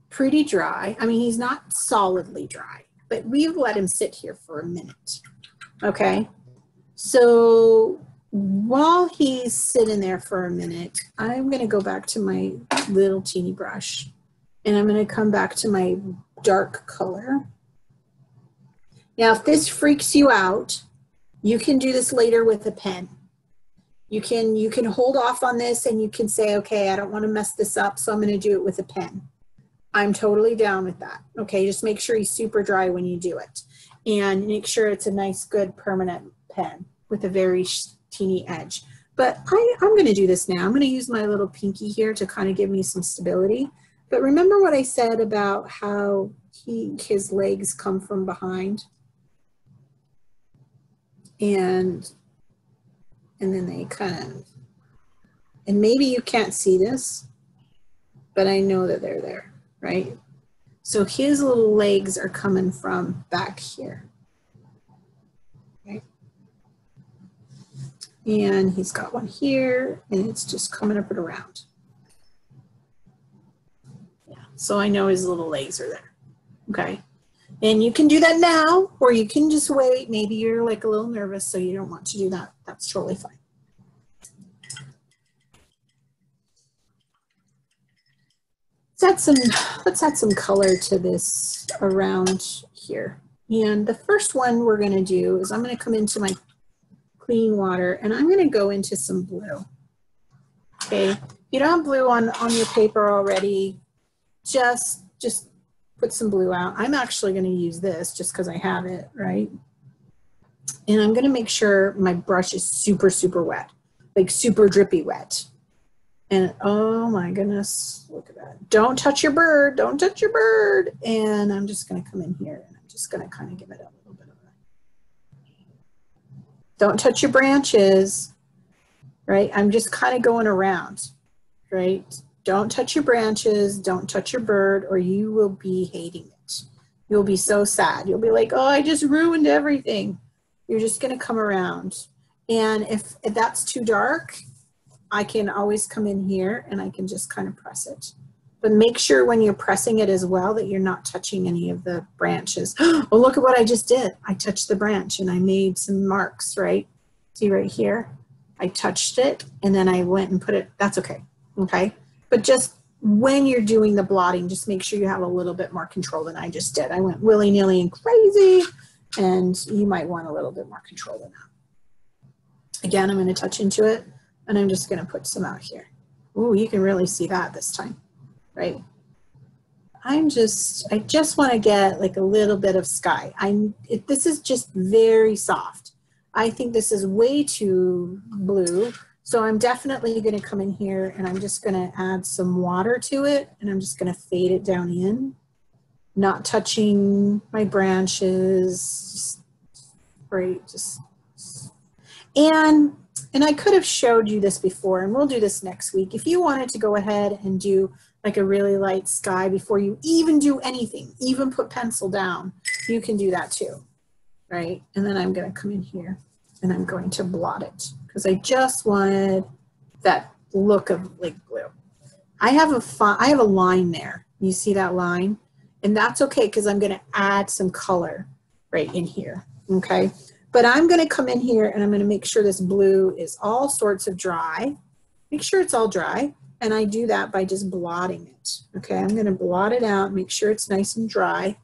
pretty dry. I mean, he's not solidly dry, but we've let him sit here for a minute. Okay. So while he's sitting there for a minute, I'm going to go back to my little teeny brush and I'm going to come back to my dark color. Now, if this freaks you out, you can do this later with a pen. You can hold off on this and you can say, okay, I don't want to mess this up, so I'm going to do it with a pen. I'm totally down with that. Okay, just make sure he's super dry when you do it. And make sure it's a nice, good, permanent pen with a very teeny edge. But I'm going to do this now. I'm going to use my little pinky here to kind of give me some stability. But remember what I said about how his legs come from behind? And then they kind of, and maybe you can't see this, but I know that they're there, right? So his little legs are coming from back here, right? And he's got one here, and it's just coming up and around. Yeah, so I know his little legs are there, okay? And you can do that now, or you can just wait. Maybe you're like a little nervous, so you don't want to do that. That's totally fine. Let's add some color to this around here. And the first one we're going to do is I'm going to come into my clean water and I'm going to go into some blue. Okay, if you don't have blue on your paper already, just put some blue out. I'm actually going to use this just because I have it, right? And I'm going to make sure my brush is super, super wet, like super drippy wet. And oh my goodness, look at that. Don't touch your bird, don't touch your bird. And I'm just going to come in here and I'm just gonna kind of give it a little bit of a, don't touch your branches, right? I'm just kind of going around, right? Don't touch your branches, don't touch your bird, or you will be hating it. You'll be so sad. You'll be like, oh, I just ruined everything. You're just gonna come around. And if that's too dark, I can always come in here and I can just kind of press it. But make sure when you're pressing it as well that you're not touching any of the branches. Oh, look at what I just did. I touched the branch and I made some marks, right? See right here? I touched it and then I went and put it, that's okay, okay? But just when you're doing the blotting, just make sure you have a little bit more control than I just did. I went willy-nilly and crazy, and you might want a little bit more control than that. Again, I'm going to touch into it, and I'm just going to put some out here. Ooh, you can really see that this time, right? I just want to get like a little bit of sky. This is just very soft. I think this is way too blue. So I'm definitely going to come in here and I'm just going to add some water to it, and I'm just going to fade it down in, not touching my branches. Right, and I could have showed you this before, and we'll do this next week. If you wanted to go ahead and do like a really light sky before you even do anything, even put pencil down, you can do that too, right? And then I'm going to come in here and I'm going to blot it because I just wanted that look of like blue. I have a line there. You see that line? And that's okay because I'm going to add some color right in here, okay? But I'm going to come in here and I'm going to make sure this blue is all sorts of dry. Make sure it's all dry. And I do that by just blotting it, okay? I'm going to blot it out, make sure it's nice and dry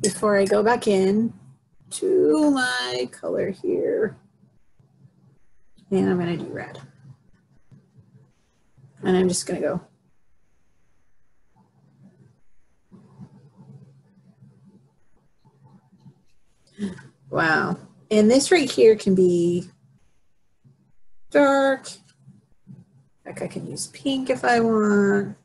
before I go back in to my color here. And I'm going to do red. And I'm just going to go. Wow. And this right here can be dark. Like I can use pink if I want.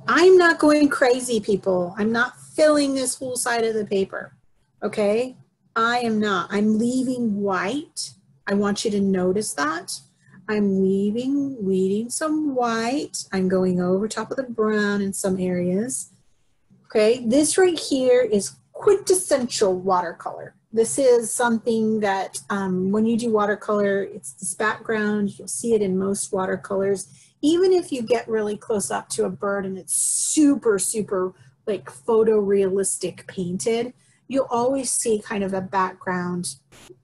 I'm not going crazy, people. I'm not filling this whole side of the paper, okay? I am not. I'm leaving white. I want you to notice that. I'm leaving some white. I'm going over top of the brown in some areas. Okay, this right here is quintessential watercolor. This is something that when you do watercolor, it's this background. You'll see it in most watercolors. Even if you get really close up to a bird and it's super, super like photorealistic painted, you'll always see kind of a background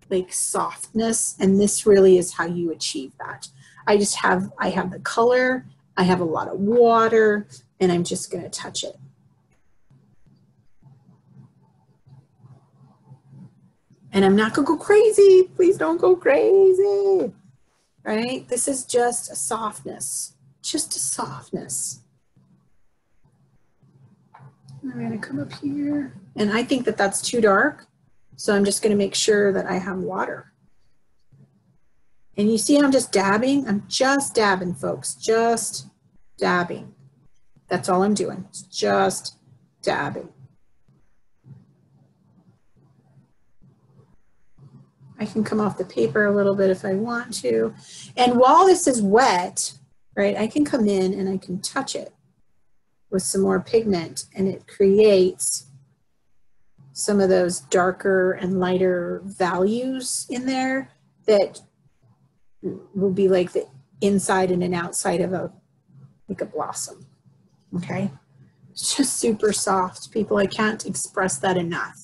like softness, and this really is how you achieve that. I have the color, I have a lot of water, and I'm just going to touch it. And I'm not going to go crazy. Please don't go crazy. Right? This is just a softness. Just a softness. I'm going to come up here. And I think that that's too dark. So I'm just going to make sure that I have water. And you see I'm just dabbing? I'm just dabbing, folks. Just dabbing. That's all I'm doing. It's just dabbing. I can come off the paper a little bit if I want to. And while this is wet, right, I can come in and I can touch it with some more pigment, and it creates some of those darker and lighter values in there that will be like the inside and an outside of a blossom, okay? It's just super soft, people. I can't express that enough.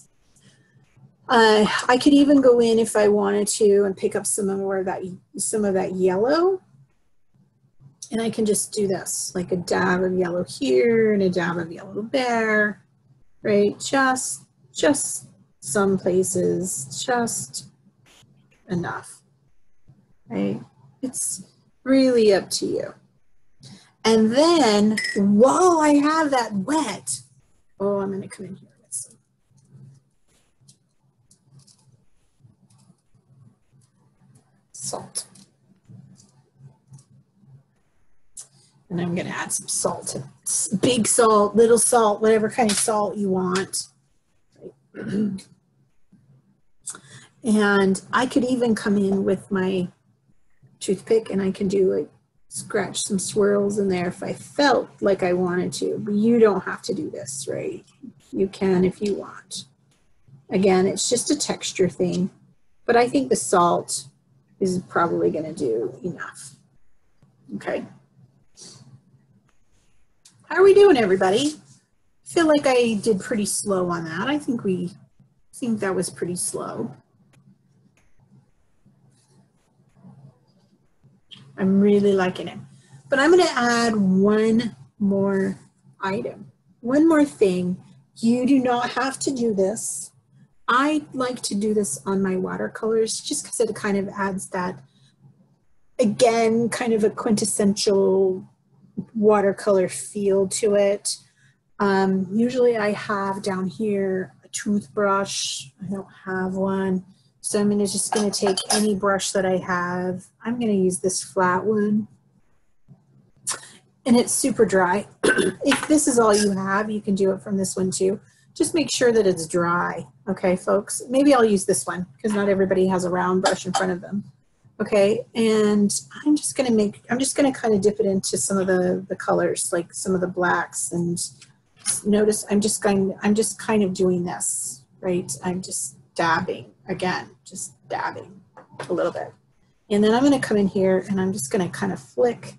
I could even go in if I wanted to and pick up some of that yellow, and I can just do this, like a dab of yellow here and a dab of yellow there, right? Just some places, just enough, right? It's really up to you. And then while I have that wet, oh, I'm going to come in here. Salt. And I'm gonna add some salt, big salt, little salt, whatever kind of salt you want. And I could even come in with my toothpick and I can do like scratch some swirls in there if I felt like I wanted to, but you don't have to do this, right? You can if you want. Again, it's just a texture thing, but I think the salt is probably gonna do enough. Okay. How are we doing, everybody? I feel like I did pretty slow on that. I think that was pretty slow. I'm really liking it. But I'm going to add one more item, one more thing. You do not have to do this. I like to do this on my watercolors just because it kind of adds that, again, kind of a quintessential watercolor feel to it. Usually I have down here a toothbrush. I don't have one. So I'm just going to take any brush that I have. I'm going to use this flat one. And it's super dry. If this is all you have, you can do it from this one too. Just make sure that it's dry. Okay, folks? Maybe I'll use this one because not everybody has a round brush in front of them. Okay, and I'm just going to kind of dip it into some of the colors, like some of the blacks, and notice I'm just kind of doing this, right? I'm just dabbing. Again, just dabbing a little bit. And then I'm going to come in here and I'm just going to kind of flick.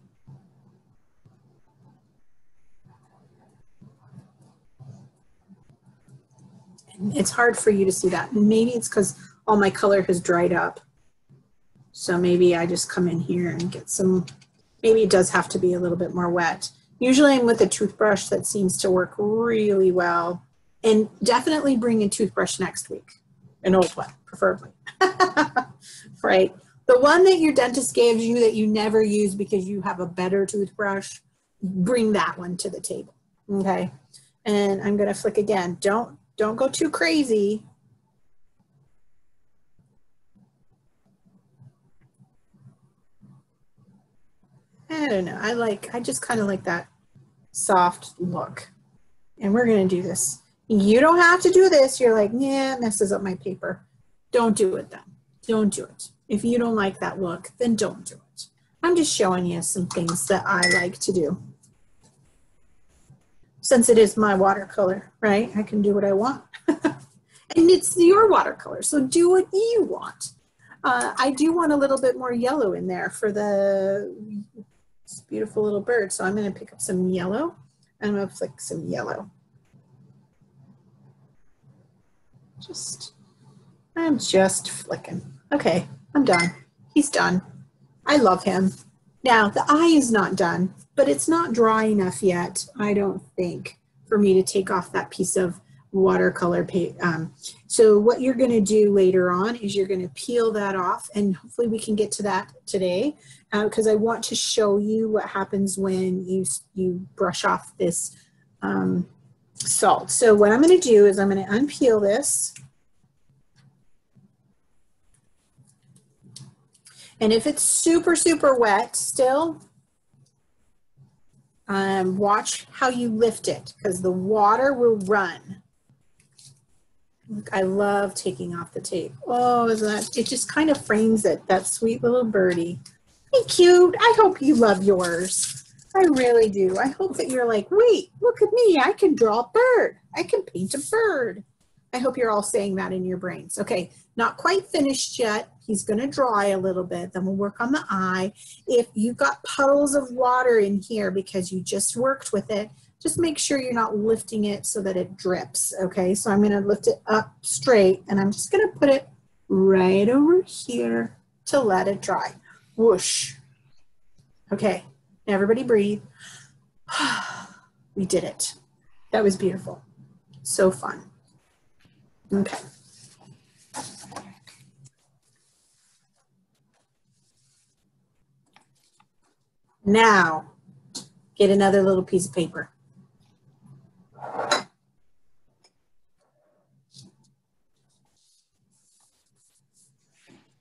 And it's hard for you to see that. Maybe it's because all my color has dried up. So maybe I just come in here and get some, maybe it does have to be a little bit more wet. Usually I'm with a toothbrush that seems to work really well. And definitely bring a toothbrush next week. An old one, preferably. Right? The one that your dentist gives you that you never use because you have a better toothbrush, bring that one to the table, okay? And I'm gonna flick again. Don't go too crazy. I don't know, I just kind of like that soft look. And we're gonna do this. You don't have to do this. You're like, yeah, it messes up my paper. Don't do it then. Don't do it. If you don't like that look, then don't do it. I'm just showing you some things that I like to do. Since it is my watercolor, right? I can do what I want. And it's your watercolor, so do what you want. I do want a little bit more yellow in there for this beautiful little bird. So I'm going to pick up some yellow. I'm going to flick some yellow. I'm just flicking. Okay, I'm done. He's done. I love him. Now, the eye is not done, but it's not dry enough yet, I don't think, for me to take off that piece of watercolor paint. So what you're going to do later on is you're going to peel that off, and hopefully we can get to that today, because I want to show you what happens when you brush off this salt. So what I'm going to do is I'm going to unpeel this. And if it's super, super wet still, watch how you lift it because the water will run. Look, I love taking off the tape. Oh, isn't that, it just kind of frames it, that sweet little birdie. Hey, cute. I hope you love yours. I really do. I hope that you're like, wait, look at me. I can draw a bird. I can paint a bird. I hope you're all saying that in your brains. Okay, not quite finished yet. He's going to dry a little bit. Then we'll work on the eye. If you've got puddles of water in here because you just worked with it, just make sure you're not lifting it so that it drips. Okay, so I'm going to lift it up straight and I'm just going to put it right over here to let it dry. Whoosh. Okay, everybody breathe. We did it. That was beautiful. So fun. Okay. Now, get another little piece of paper.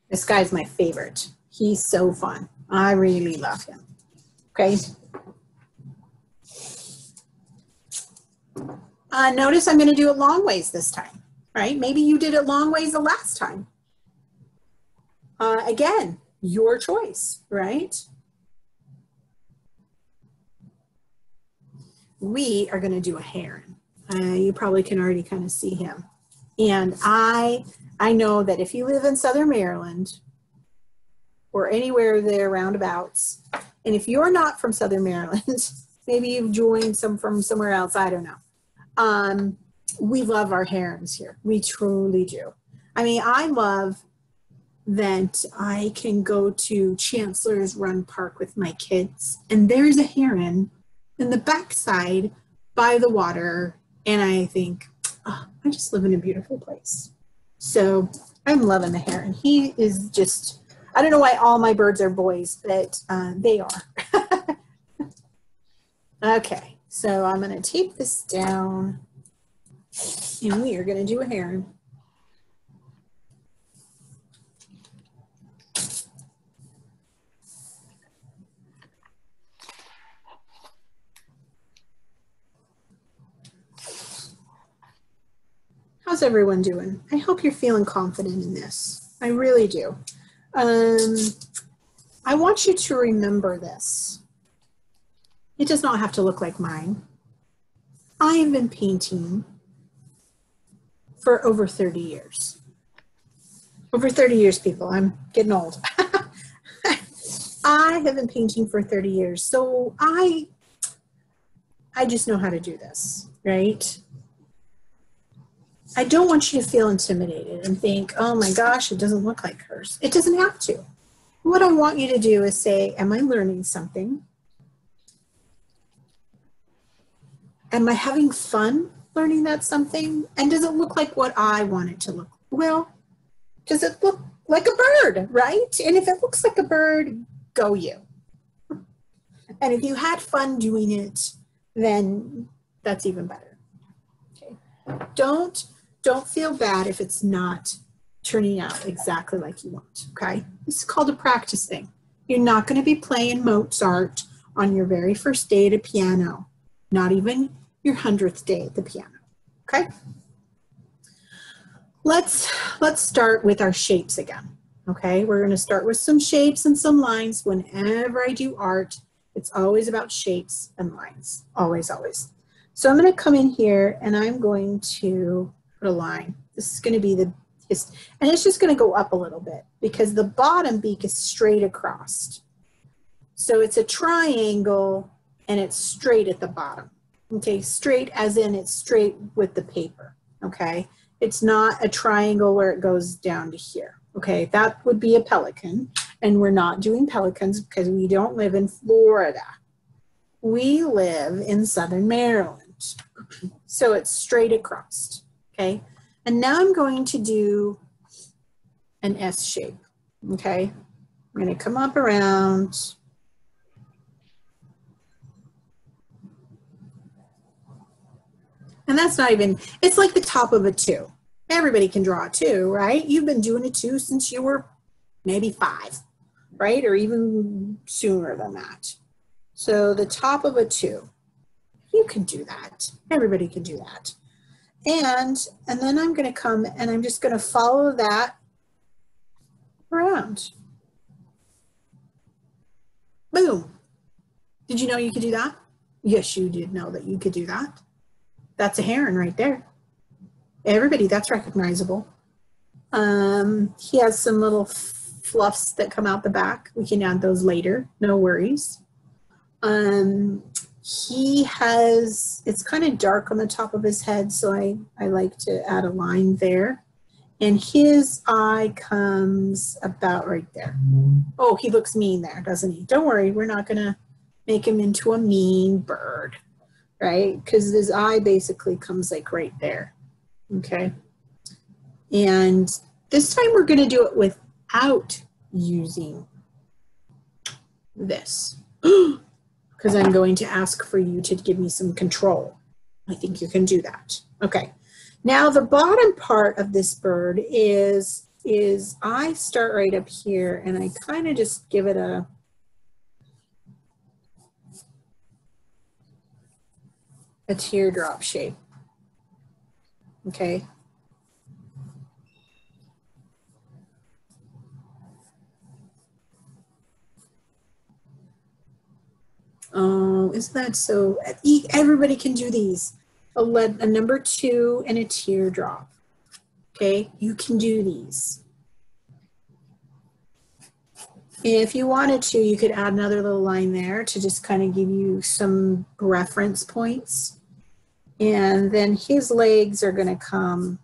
This guy's my favorite. He's so fun. I really love him. Okay. Notice I'm going to do it long ways this time, right? Maybe you did it long ways the last time. Again, your choice, right? We are going to do a heron. You probably can already kind of see him. And I know that if you live in Southern Maryland or anywhere there roundabouts, and if you're not from Southern Maryland, maybe you've joined from somewhere else, I don't know. We love our herons here. We truly do. I mean, I love that I can go to Chancellor's Run Park with my kids, and there's a heron in the backside by the water, and I think, oh, I just live in a beautiful place. So I'm loving the heron. He is just, I don't know why all my birds are boys, but they are. Okay, so I'm going to tape this down, and we are going to do a heron. How's everyone doing? I hope you're feeling confident in this. I really do. I want you to remember this. It does not have to look like mine. I have been painting for over 30 years. Over 30 years, people. I'm getting old. I have been painting for 30 years. So I just know how to do this, right? I don't want you to feel intimidated and think, oh my gosh, it doesn't look like hers. It doesn't have to. What I want you to do is say, am I learning something? Am I having fun learning that something? And does it look like what I want it to look? Well, does it look like a bird, right? And if it looks like a bird, go you. And if you had fun doing it, then that's even better. Okay. Don't feel bad if it's not turning out exactly like you want, okay? This is called a practice thing. You're not going to be playing Mozart on your very first day at a piano, not even your 100th day at the piano, okay? Let's start with our shapes again, okay? We're going to start with some shapes and some lines. Whenever I do art, it's always about shapes and lines, always, always. So I'm going to come in here and I'm going to put a line. This is going to be and it's just going to go up a little bit because the bottom beak is straight across. So it's a triangle and it's straight at the bottom. Okay, straight as in it's straight with the paper. Okay, it's not a triangle where it goes down to here. Okay, that would be a pelican, and we're not doing pelicans because we don't live in Florida. We live in Southern Maryland. So it's straight across. Okay, and now I'm going to do an S shape. Okay, I'm going to come up around. And that's not even, it's like the top of a 2. Everybody can draw a 2, right? You've been doing a 2 since you were maybe 5, right? Or even sooner than that. So the top of a 2, you can do that. Everybody can do that. And then I'm going to come and I'm just going to follow that around. Boom. Did you know you could do that? Yes, you did know that you could do that. That's a heron right there. Everybody, that's recognizable. He has some little fluffs that come out the back. We can add those later, no worries. He has, it's kind of dark on the top of his head, so I like to add a line there. And his eye comes about right there. Oh, he looks mean there, doesn't he? Don't worry, we're not gonna make him into a mean bird, right? Because his eye basically comes like right there, okay? And this time we're gonna do it without using this. Because I'm going to ask for you to give me some control. I think you can do that. Okay. Now the bottom part of this bird is I start right up here and I kind of just give it a teardrop shape. okay? Oh, isn't that so? Everybody can do these. A number 2 and a teardrop. Okay, you can do these. If you wanted to, you could add another little line there to just kind of give you some reference points. And then his legs are going to come.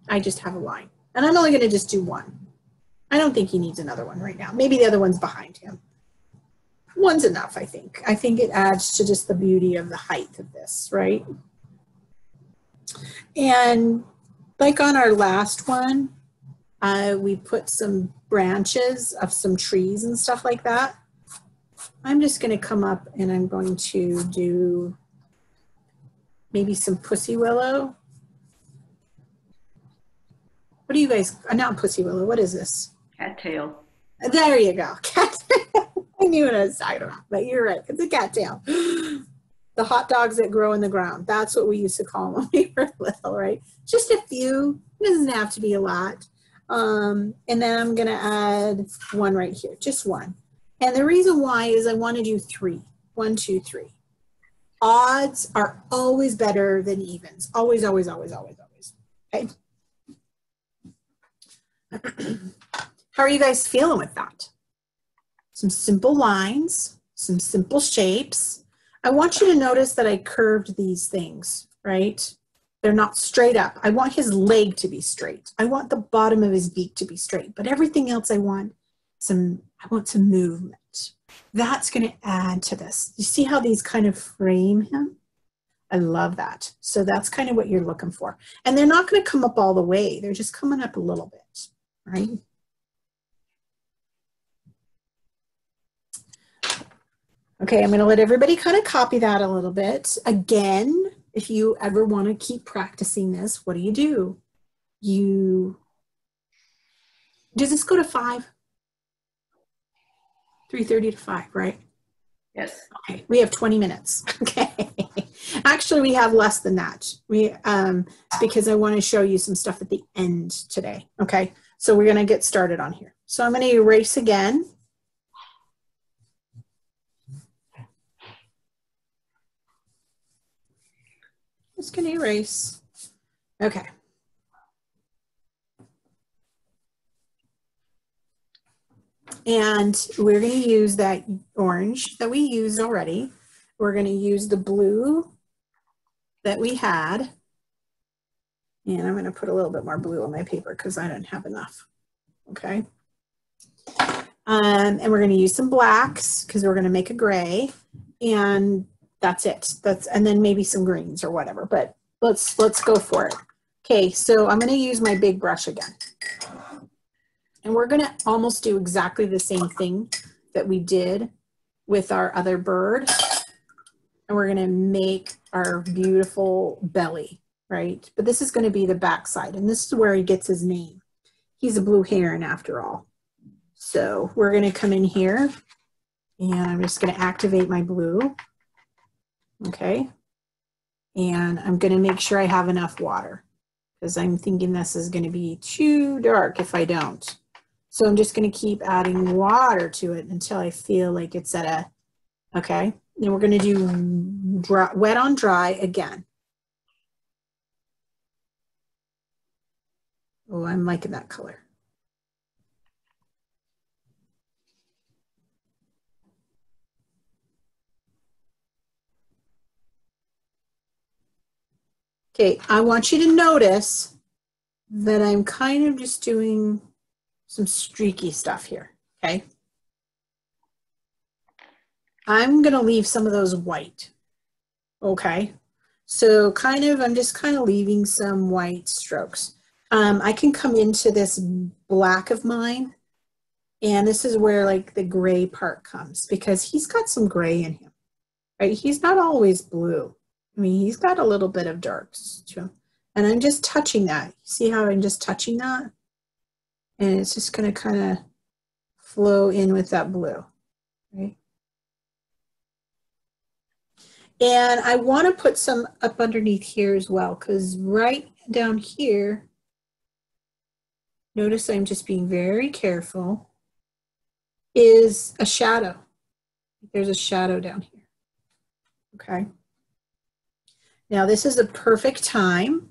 I just have a line. And I'm only going to just do one. I don't think he needs another one right now. Maybe the other one's behind him. One's enough, I think. I think it adds to just the beauty of the height of this, right? And like on our last one, we put some branches of some trees and stuff like that. I'm just going to come up and I'm going to do maybe some pussy willow. What do you guys, not pussy willow, what is this? Cattail. There you go, cattail. I knew what I was talking about, but you're right, it's a cattail. The hot dogs that grow in the ground, that's what we used to call them when we were little, right? Just a few, it doesn't have to be a lot. And then I'm gonna add one right here, just one. And the reason why is I want to do 3. 1, 2, 3. Odds are always better than evens. Always, always, always, always, always. Okay. How are you guys feeling with that? Some simple lines, some simple shapes. I want you to notice that I curved these things, right? They're not straight up. I want his leg to be straight. I want the bottom of his beak to be straight, but everything else I want some movement. That's going to add to this. You see how these kind of frame him? I love that. So that's kind of what you're looking for. And they're not going to come up all the way. They're just coming up a little bit, right? Okay, I'm going to let everybody kind of copy that a little bit. Again, if you ever want to keep practicing this, what do? Does this go to 5? 3:30 to 5, right? Yes. Okay, we have 20 minutes. Okay. Actually, we have less than that. Because I want to show you some stuff at the end today. Okay, so we're going to get started on here. So I'm going to erase again. Just going to erase. Okay. And we're going to use that orange that we used already. We're going to use the blue that we had. And I'm going to put a little bit more blue on my paper because I don't have enough. Okay. And we're going to use some blacks because we're going to make a gray. And that's it. And then maybe some greens or whatever. But let's go for it. Okay, so I'm going to use my big brush again. And we're going to almost do exactly the same thing that we did with our other bird. And we're going to make our beautiful belly, right? But this is going to be the backside. And this is where he gets his name. He's a blue heron after all. So we're going to come in here. And I'm just going to activate my blue. Okay. And I'm going to make sure I have enough water. Because I'm thinking this is going to be too dark if I don't. So I'm just going to keep adding water to it until I feel like it's at a, okay. Then we're going to do dry, wet on dry again. Oh, I'm liking that color. Okay, I want you to notice that I'm kind of just doing some streaky stuff here, okay? I'm gonna leave some of those white, okay? So I'm just kind of leaving some white strokes. I can come into this black of mine, and this is where like the gray part comes because he's got some gray in him, right? He's not always blue. I mean, he's got a little bit of darks too. And I'm just touching that. See how I'm just touching that? And it's just going to kind of flow in with that blue, right? And I want to put some up underneath here as well, because right down here, notice I'm just being very careful, is a shadow. There's a shadow down here. Okay. Now this is a perfect time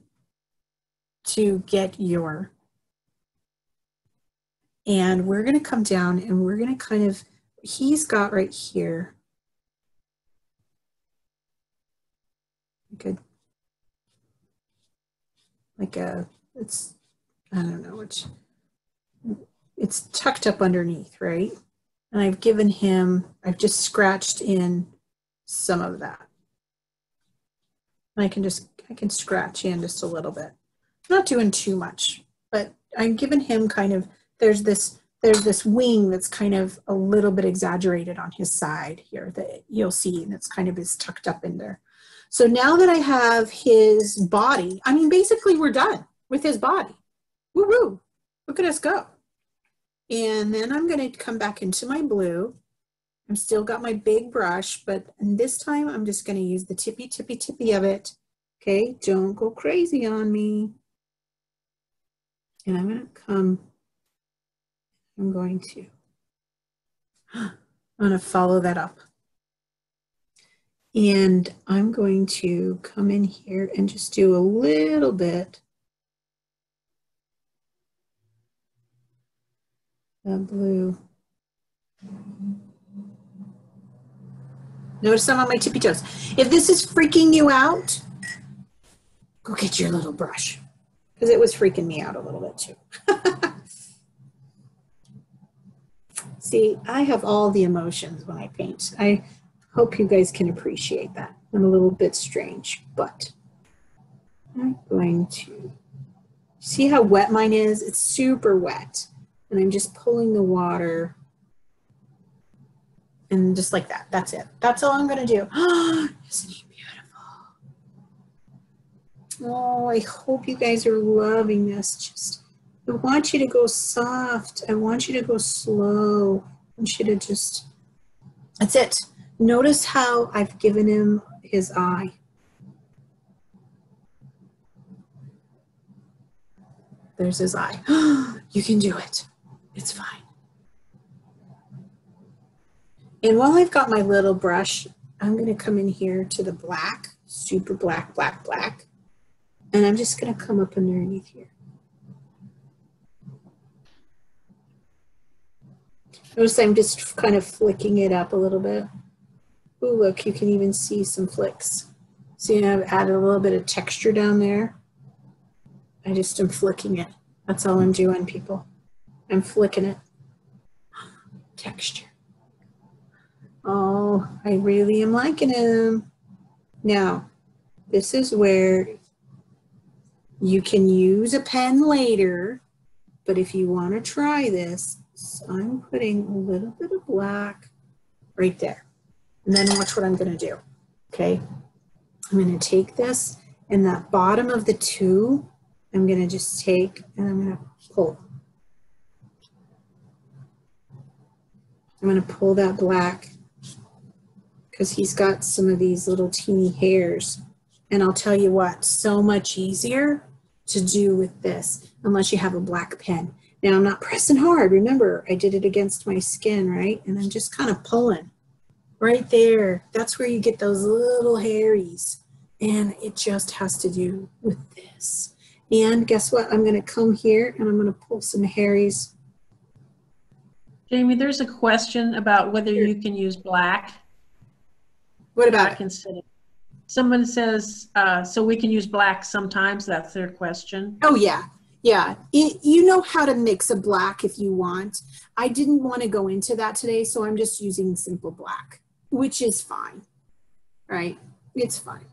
to get your, and we're going to come down and we're going to kind of, he's got right here. Good. Like a, it's, I don't know, it's tucked up underneath, right? And I've given him, I've just scratched in some of that. And I can scratch in just a little bit. Not doing too much, but I'm giving him kind of, there's this wing that's kind of a little bit exaggerated on his side here that you'll see, and it's kind of is tucked up in there. So now that I have his body, I mean, basically we're done with his body. Woo-woo, look at us go. And then I'm gonna come back into my blue. I'm still got my big brush, but this time I'm just gonna use the tippy of it. Okay, don't go crazy on me. And I'm going to follow that up. And I'm going to come in here and just do a little bit of blue. Notice I'm on my tippy toes. If this is freaking you out, go get your little brush, because it was freaking me out a little bit too. See, I have all the emotions when I paint. I hope you guys can appreciate that. I'm a little bit strange, but I'm going to see how wet mine is. It's super wet, and I'm just pulling the water, and just like that. That's it. That's all I'm going to do. Isn't he beautiful? Oh, I hope you guys are loving this. Just, I want you to go soft. I want you to go slow. I want you to just, that's it. Notice how I've given him his eye. There's his eye. You can do it. It's fine. And while I've got my little brush, I'm going to come in here to the black, super black, black, black. And I'm just going to come up underneath here. Notice I'm just kind of flicking it up a little bit. Ooh, look, you can even see some flicks. See, I've added a little bit of texture down there. I just am flicking it. That's all I'm doing, people. I'm flicking it. Texture. Oh, I really am liking him. Now, this is where you can use a pen later, but if you want to try this, I'm putting a little bit of black right there. And then watch what I'm going to do. Okay, I'm going to take this, and that bottom of the two, I'm going to just take and I'm going to pull. I'm going to pull that black because he's got some of these little teeny hairs. And I'll tell you what, so much easier to do with this unless you have a black pen. Now I'm not pressing hard. Remember, I did it against my skin, right? And I'm just kind of pulling right there. That's where you get those little hairies. And it just has to do with this. And guess what? I'm going to come here and I'm going to pull some hairies. Jamie, there's a question about whether you can use black. What about it? Someone says, so we can use black sometimes. That's their question. Oh, yeah. Yeah. You know how to mix a black if you want. I didn't want to go into that today, so I'm just using simple black, which is fine, right? It's fine.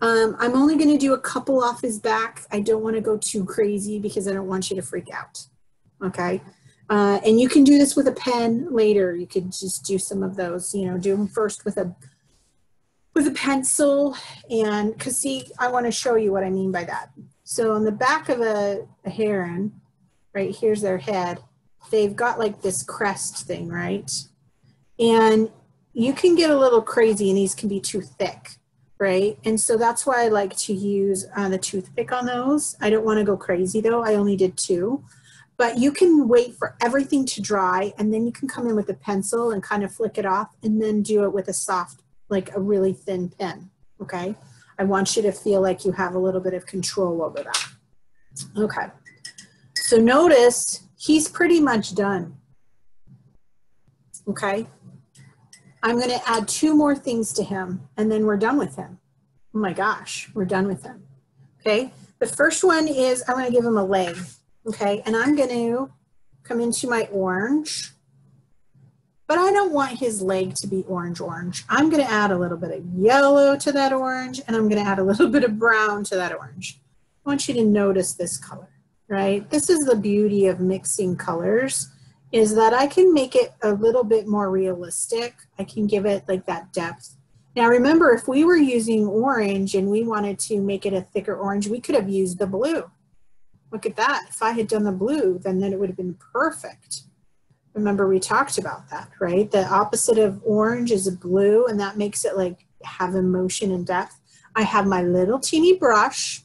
I'm only going to do a couple off his back. I don't want to go too crazy because I don't want you to freak out, okay? And you can do this with a pen later. You could just do some of those, you know, do them first with a pencil. And because see, I want to show you what I mean by that. So on the back of a heron, right, here's their head. They've got like this crest thing, right? And you can get a little crazy and these can be too thick, right? And so that's why I like to use the toothpick on those. I don't want to go crazy though. I only did 2. But you can wait for everything to dry and then you can come in with a pencil and kind of flick it off and then do it with a soft, like a really thin pen, okay? I want you to feel like you have a little bit of control over that. Okay, so notice he's pretty much done, okay? I'm gonna add 2 more things to him and then we're done with him. Oh my gosh, we're done with him, okay? The first one is I'm gonna give him a leg. Okay, and I'm going to come into my orange, but I don't want his leg to be orange. I'm going to add a little bit of yellow to that orange, and I'm going to add a little bit of brown to that orange. I want you to notice this color, right? This is the beauty of mixing colors, is that I can make it a little bit more realistic. I can give it like that depth. Now remember, if we were using orange and we wanted to make it a thicker orange, we could have used the blue. Look at that. If I had done the blue, then it would have been perfect. Remember we talked about that, right? The opposite of orange is a blue, and that makes it like have emotion and depth. I have my little teeny brush,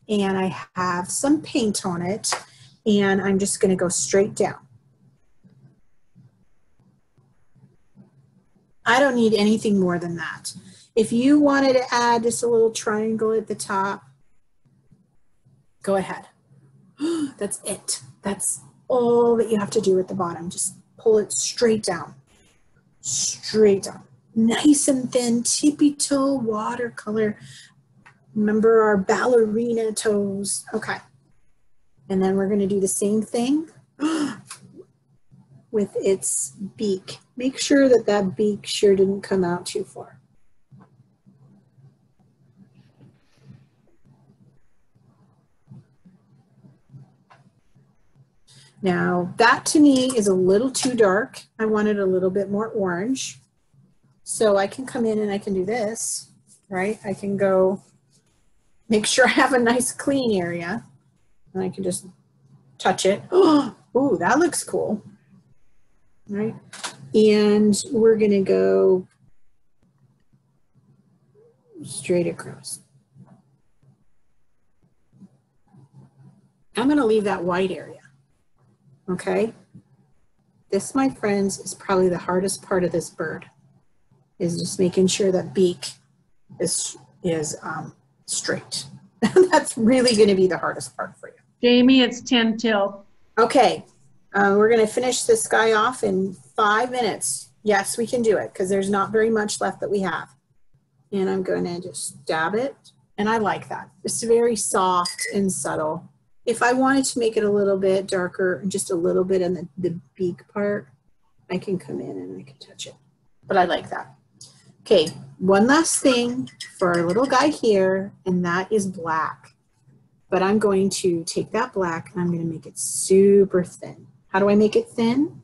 and I have some paint on it, and I'm just going to go straight down. I don't need anything more than that. If you wanted to add just a little triangle at the top, go ahead. That's it. That's all that you have to do at the bottom. Just pull it straight down. Straight down. Nice and thin, tippy toe watercolor. Remember our ballerina toes. Okay. And then we're going to do the same thing with its beak. Make sure that that beak sure didn't come out too far. Now that to me is a little too dark. I wanted a little bit more orange. So I can come in and I can do this, right? I can go make sure I have a nice clean area and I can just touch it. Oh, ooh, that looks cool, right? And we're gonna go straight across. I'm gonna leave that white area. Okay, this, my friends, is probably the hardest part of this bird, is just making sure that beak is straight. That's really going to be the hardest part for you. Jamie, it's 10 till. Okay, we're going to finish this guy off in 5 minutes. Yes, we can do it because there's not very much left that we have. And I'm going to just dab it, and I like that. It's very soft and subtle. If I wanted to make it a little bit darker, just a little bit in the beak part, I can come in and I can touch it. But I like that. Okay, one last thing for our little guy here, and that is black. But I'm going to take that black and I'm going to make it super thin. How do I make it thin?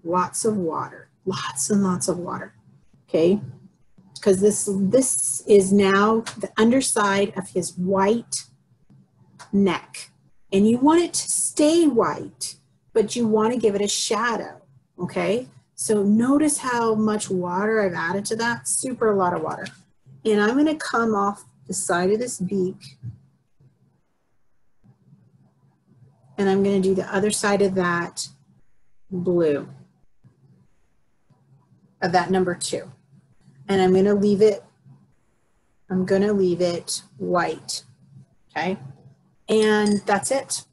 Lots of water, lots and lots of water. Okay, because this is now the underside of his white neck, and you want it to stay white, but you want to give it a shadow. Okay, so notice how much water I've added to that. Super a lot of water. And I'm going to come off the side of this beak, and I'm going to do the other side of that blue, of that number 2, and I'm going to leave it white. Okay, and that's it.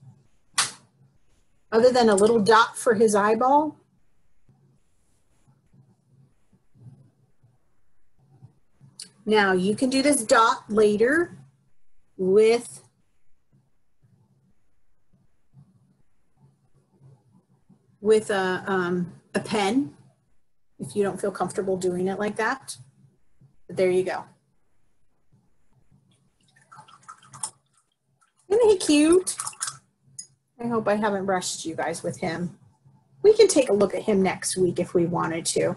Other than a little dot for his eyeball. Now you can do this dot later with a pen if you don't feel comfortable doing it like that. But there you go. Isn't he cute? I hope I haven't rushed you guys with him. We can take a look at him next week if we wanted to.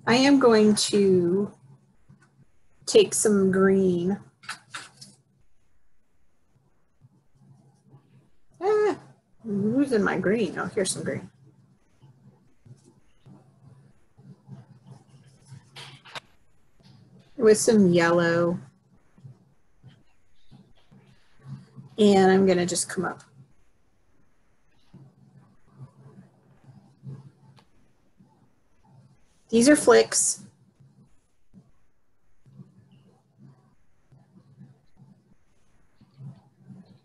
I am going to take some green. I'm losing my green. Oh, here's some green. with some yellow. And I'm gonna just come up. These are flicks.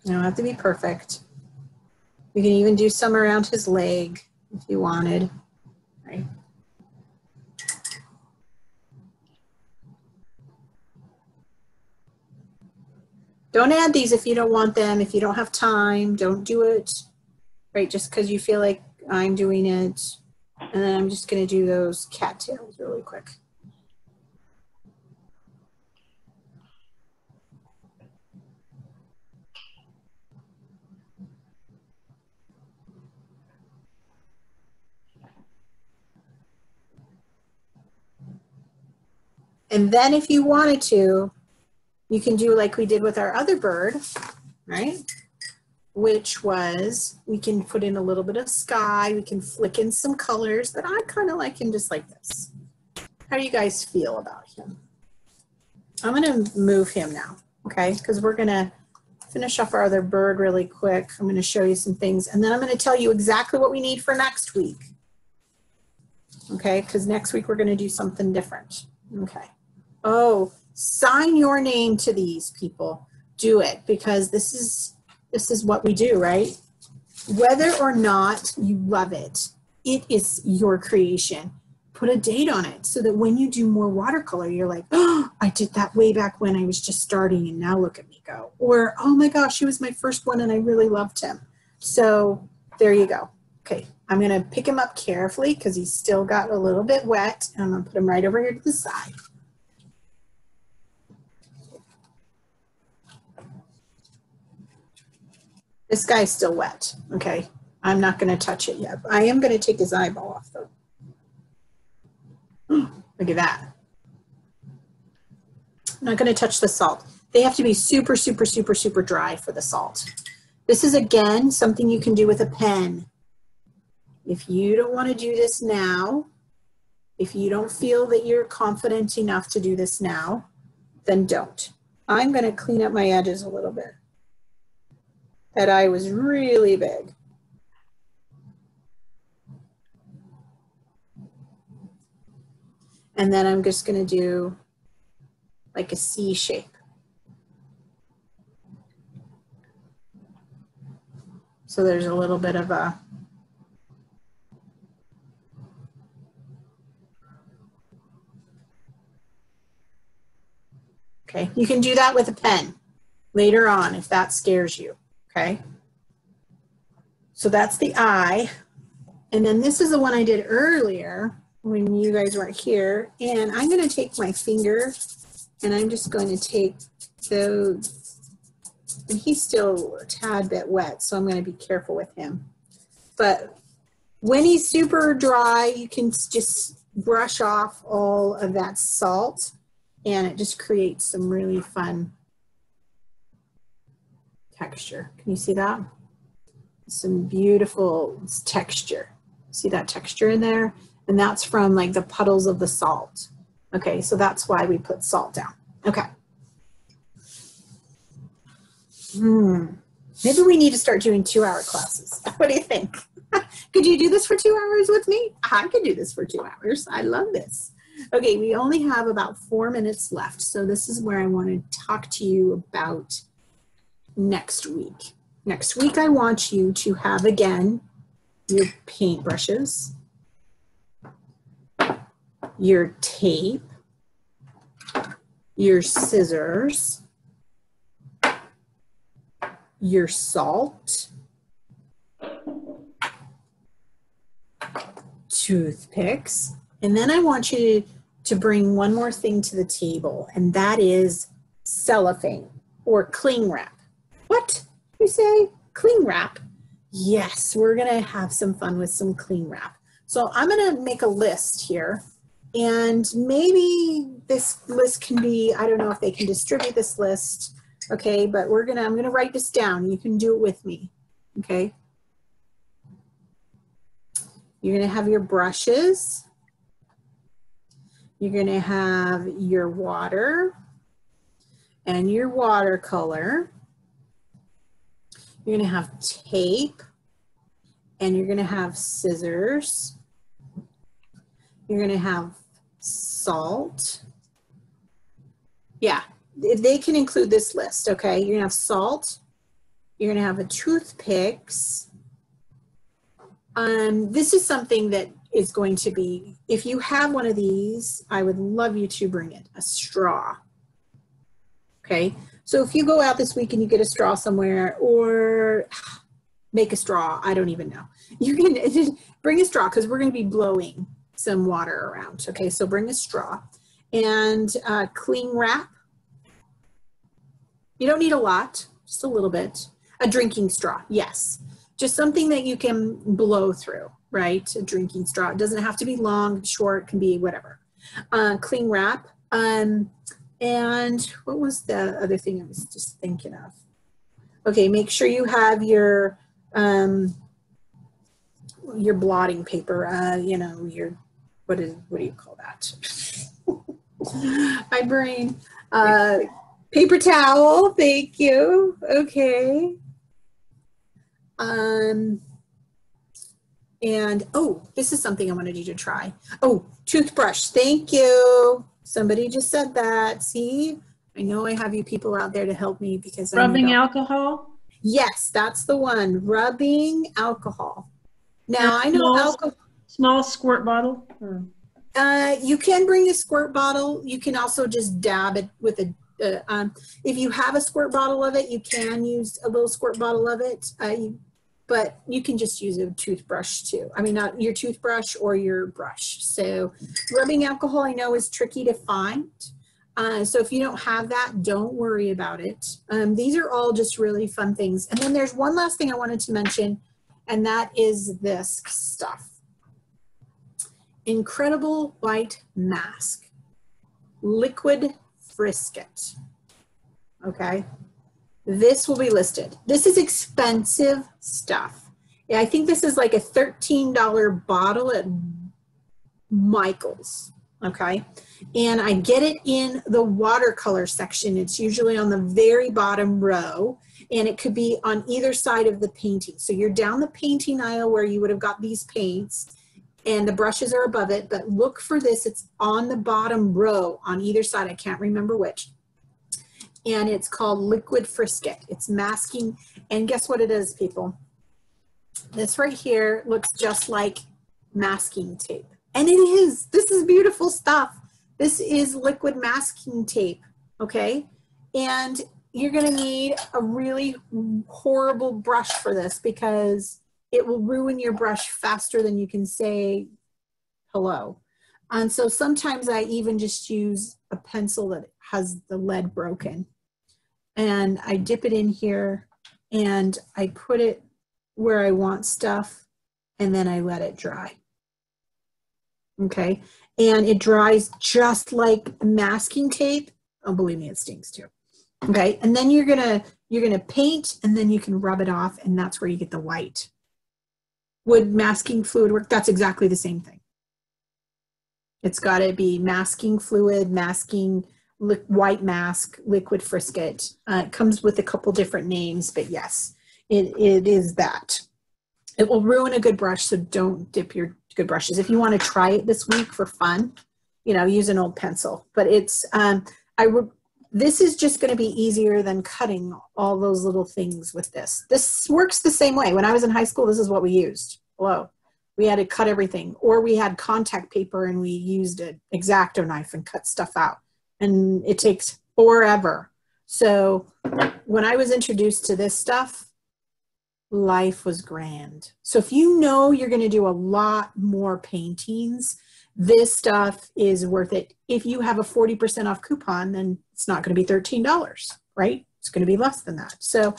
You don't have to be perfect. You can even do some around his leg if you wanted, right? Don't add these if you don't want them. If you don't have time, don't do it, right? Just because you feel like I'm doing it. And then I'm just gonna do those cattails really quick. And then if you wanted to, you can do like we did with our other bird, right? Which was, we can put in a little bit of sky, we can flick in some colors, but I kind of like him just like this. How do you guys feel about him? I'm gonna move him now, okay? Because we're gonna finish off our other bird really quick. I'm gonna show you some things, and then I'm gonna tell you exactly what we need for next week. Okay, because next week we're gonna do something different, okay? Oh, sign your name to these, people. Do it, because this is what we do, right? Whether or not you love it, it is your creation. Put a date on it so that when you do more watercolor, you're like, oh, I did that way back when I was just starting and now look at me go. Or, oh my gosh, he was my first one and I really loved him. So there you go. Okay, I'm gonna pick him up carefully because he's still got a little bit wet, and I'm gonna put him right over here to the side. This guy's still wet, okay? I'm not gonna touch it yet. I am gonna take his eyeball off though. Look at that. I'm not gonna touch the salt. They have to be super, super, super, super dry for the salt. This is, again, something you can do with a pen. If you don't wanna do this now, if you don't feel that you're confident enough to do this now, then don't. I'm gonna clean up my edges a little bit. That eye was really big. And then I'm just gonna do like a C shape. So there's a little bit of a, okay, you can do that with a pen later on if that scares you, okay? So that's the eye. And then this is the one I did earlier when you guys weren't here. And I'm gonna take my finger and I'm just going to take those, and he's still a tad bit wet, so I'm gonna be careful with him. But when he's super dry, you can just brush off all of that salt and it just creates some really fun texture. Can you see that? Some beautiful texture. See that texture in there? And that's from like the puddles of the salt. Okay, so that's why we put salt down. Okay. Maybe we need to start doing 2-hour classes. What do you think? Could you do this for 2 hours with me? I could do this for 2 hours. I love this. Okay, we only have about 4 minutes left. So this is where I want to talk to you about next week. Next week, I want you to have, again, your paintbrushes, your tape, your scissors, your salt, toothpicks, and then I want you to bring one more thing to the table, and that is cellophane or cling wrap. What? You say cling wrap? Yes, we're gonna have some fun with some cling wrap. So I'm gonna make a list here, and maybe this list can be, I don't know if they can distribute this list, okay, but I'm gonna write this down. You can do it with me, okay? You're gonna have your brushes. You're going to have your water and your watercolor. You're going to have tape, and you're going to have scissors. You're going to have salt. Yeah, they can include this list, okay? You're going to have salt. You're going to have a toothpicks. This is something that is going to be, if you have one of these, I would love you to bring it, a straw. Okay, so if you go out this week and you get a straw somewhere, or make a straw, I don't even know. You can just bring a straw, because we're going to be blowing some water around. Okay, so bring a straw and cling wrap. You don't need a lot, just a little bit. A drinking straw, yes. Just something that you can blow through, right? A drinking straw. It doesn't have to be long, short, can be whatever. Cling wrap. And what was the other thing I was just thinking of? Okay, make sure you have your blotting paper, you know, your, what do you call that? My brain. Paper towel, thank you. Okay. And, oh, this is something I wanted you to try. Oh, toothbrush, thank you. Somebody just said that. See, I know I have you people out there to help me, because Rubbing alcohol? Yes, that's the one. Rubbing alcohol. Now, I know alcohol. Small squirt bottle? You can bring a squirt bottle. You can also just dab it with a, if you have a squirt bottle of it, you can use a little squirt bottle of it. But you can just use a toothbrush too. I mean, not your toothbrush or your brush. So rubbing alcohol, I know, is tricky to find. So if you don't have that, don't worry about it. These are all just really fun things. And then there's one last thing I wanted to mention, and that is this stuff. Incredible White Mask, Liquid Frisket. Okay. This will be listed. This is expensive stuff. Yeah, I think this is like a $13 bottle at Michael's. Okay. And I get it in the watercolor section. It's usually on the very bottom row, and it could be on either side of the painting. So you're down the painting aisle where you would have got these paints, and the brushes are above it, but look for this. It's on the bottom row on either side. I can't remember which. And it's called Liquid Frisket. It's masking. And guess what it is, people? This right here looks just like masking tape. And it is. This is beautiful stuff. This is liquid masking tape, okay? And you're going to need a really horrible brush for this, because it will ruin your brush faster than you can say hello. And so sometimes I even just use a pencil that has the lead broken. And I dip it in here, and I put it where I want stuff, and then I let it dry. Okay, and it dries just like masking tape. Oh, believe me, it stings too. Okay, and then you're gonna paint, and then you can rub it off, and that's where you get the white. Would masking fluid work? That's exactly the same thing. It's got to be masking fluid, masking white mask, liquid frisket. It comes with a couple different names, but yes, it is that. It will ruin a good brush, so don't dip your good brushes. If you want to try it this week for fun, you know, use an old pencil. But it's, this is just going to be easier than cutting all those little things with this. This works the same way. When I was in high school, this is what we used. Hello. We had to cut everything, or we had contact paper and we used an X-Acto knife and cut stuff out. And it takes forever. So when I was introduced to this stuff, life was grand. So if you know you're going to do a lot more paintings, this stuff is worth it. If you have a 40% off coupon, then it's not going to be $13, right? It's going to be less than that. So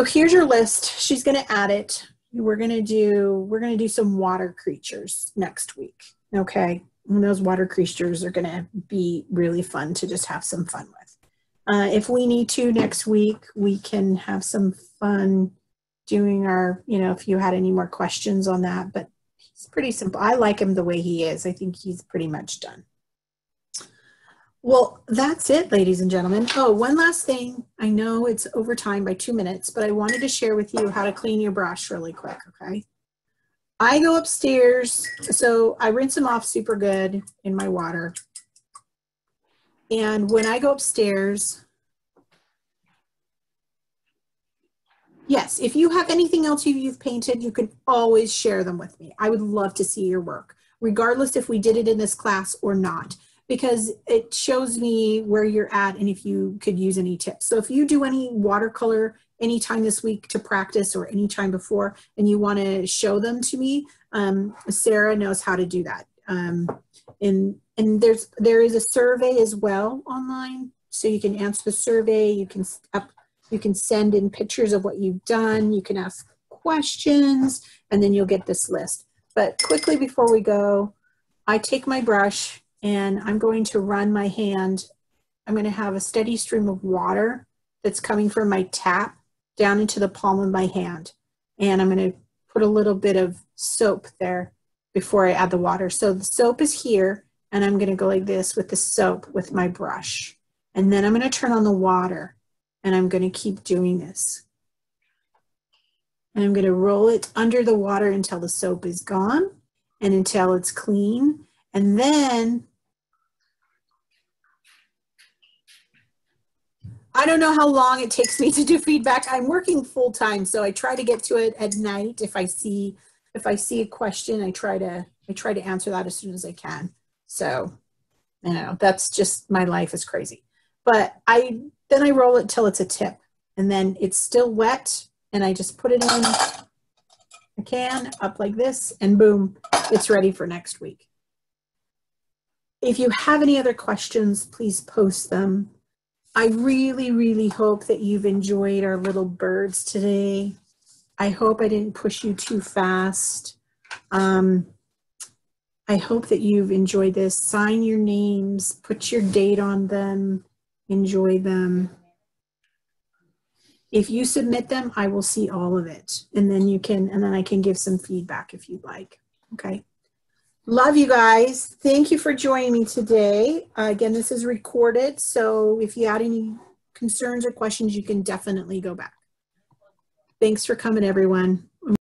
here's your list. She's going to add it. We're going to do some water creatures next week. Okay. And those water creatures are going to be really fun to just have some fun with. If we need to next week, we can have some fun doing our, you know, if you had any more questions on that, but he's pretty simple. I like him the way he is. I think he's pretty much done. Well, that's it, ladies and gentlemen. Oh, one last thing. I know it's over time by 2 minutes, but I wanted to share with you how to clean your brush really quick, okay? I go upstairs, so I rinse them off super good in my water. And when I go upstairs, yes, if you have anything else you've painted, you can always share them with me. I would love to see your work, regardless if we did it in this class or not, because it shows me where you're at and if you could use any tips. So if you do any watercolor anytime this week to practice or anytime before and you want to show them to me, Sarah knows how to do that. And there is a survey as well online, so you can answer the survey. You can send in pictures of what you've done. You can ask questions, and then you'll get this list. But quickly before we go, I take my brush and I'm going to run my hand. I'm going to have a steady stream of water that's coming from my tap down into the palm of my hand. And I'm going to put a little bit of soap there before I add the water. So the soap is here, and I'm going to go like this with the soap with my brush. And then I'm going to turn on the water, and I'm going to keep doing this. And I'm going to roll it under the water until the soap is gone and until it's clean. And then I don't know how long it takes me to do feedback. I'm working full time, so I try to get to it at night. If I see a question, I try to answer that as soon as I can. So, you know, that's just, my life is crazy. But then I roll it till it's a tip, and then it's still wet, and I just put it in a can up like this, and boom, it's ready for next week. If you have any other questions, please post them. I really, really hope that you've enjoyed our little birds today. I hope I didn't push you too fast. I hope that you've enjoyed this. Sign your names, put your date on them, enjoy them. If you submit them, I will see all of it. And then I can give some feedback if you'd like. Okay. Love you guys. Thank you for joining me today. Again, this is recorded, so if you had any concerns or questions, you can definitely go back. Thanks for coming, everyone.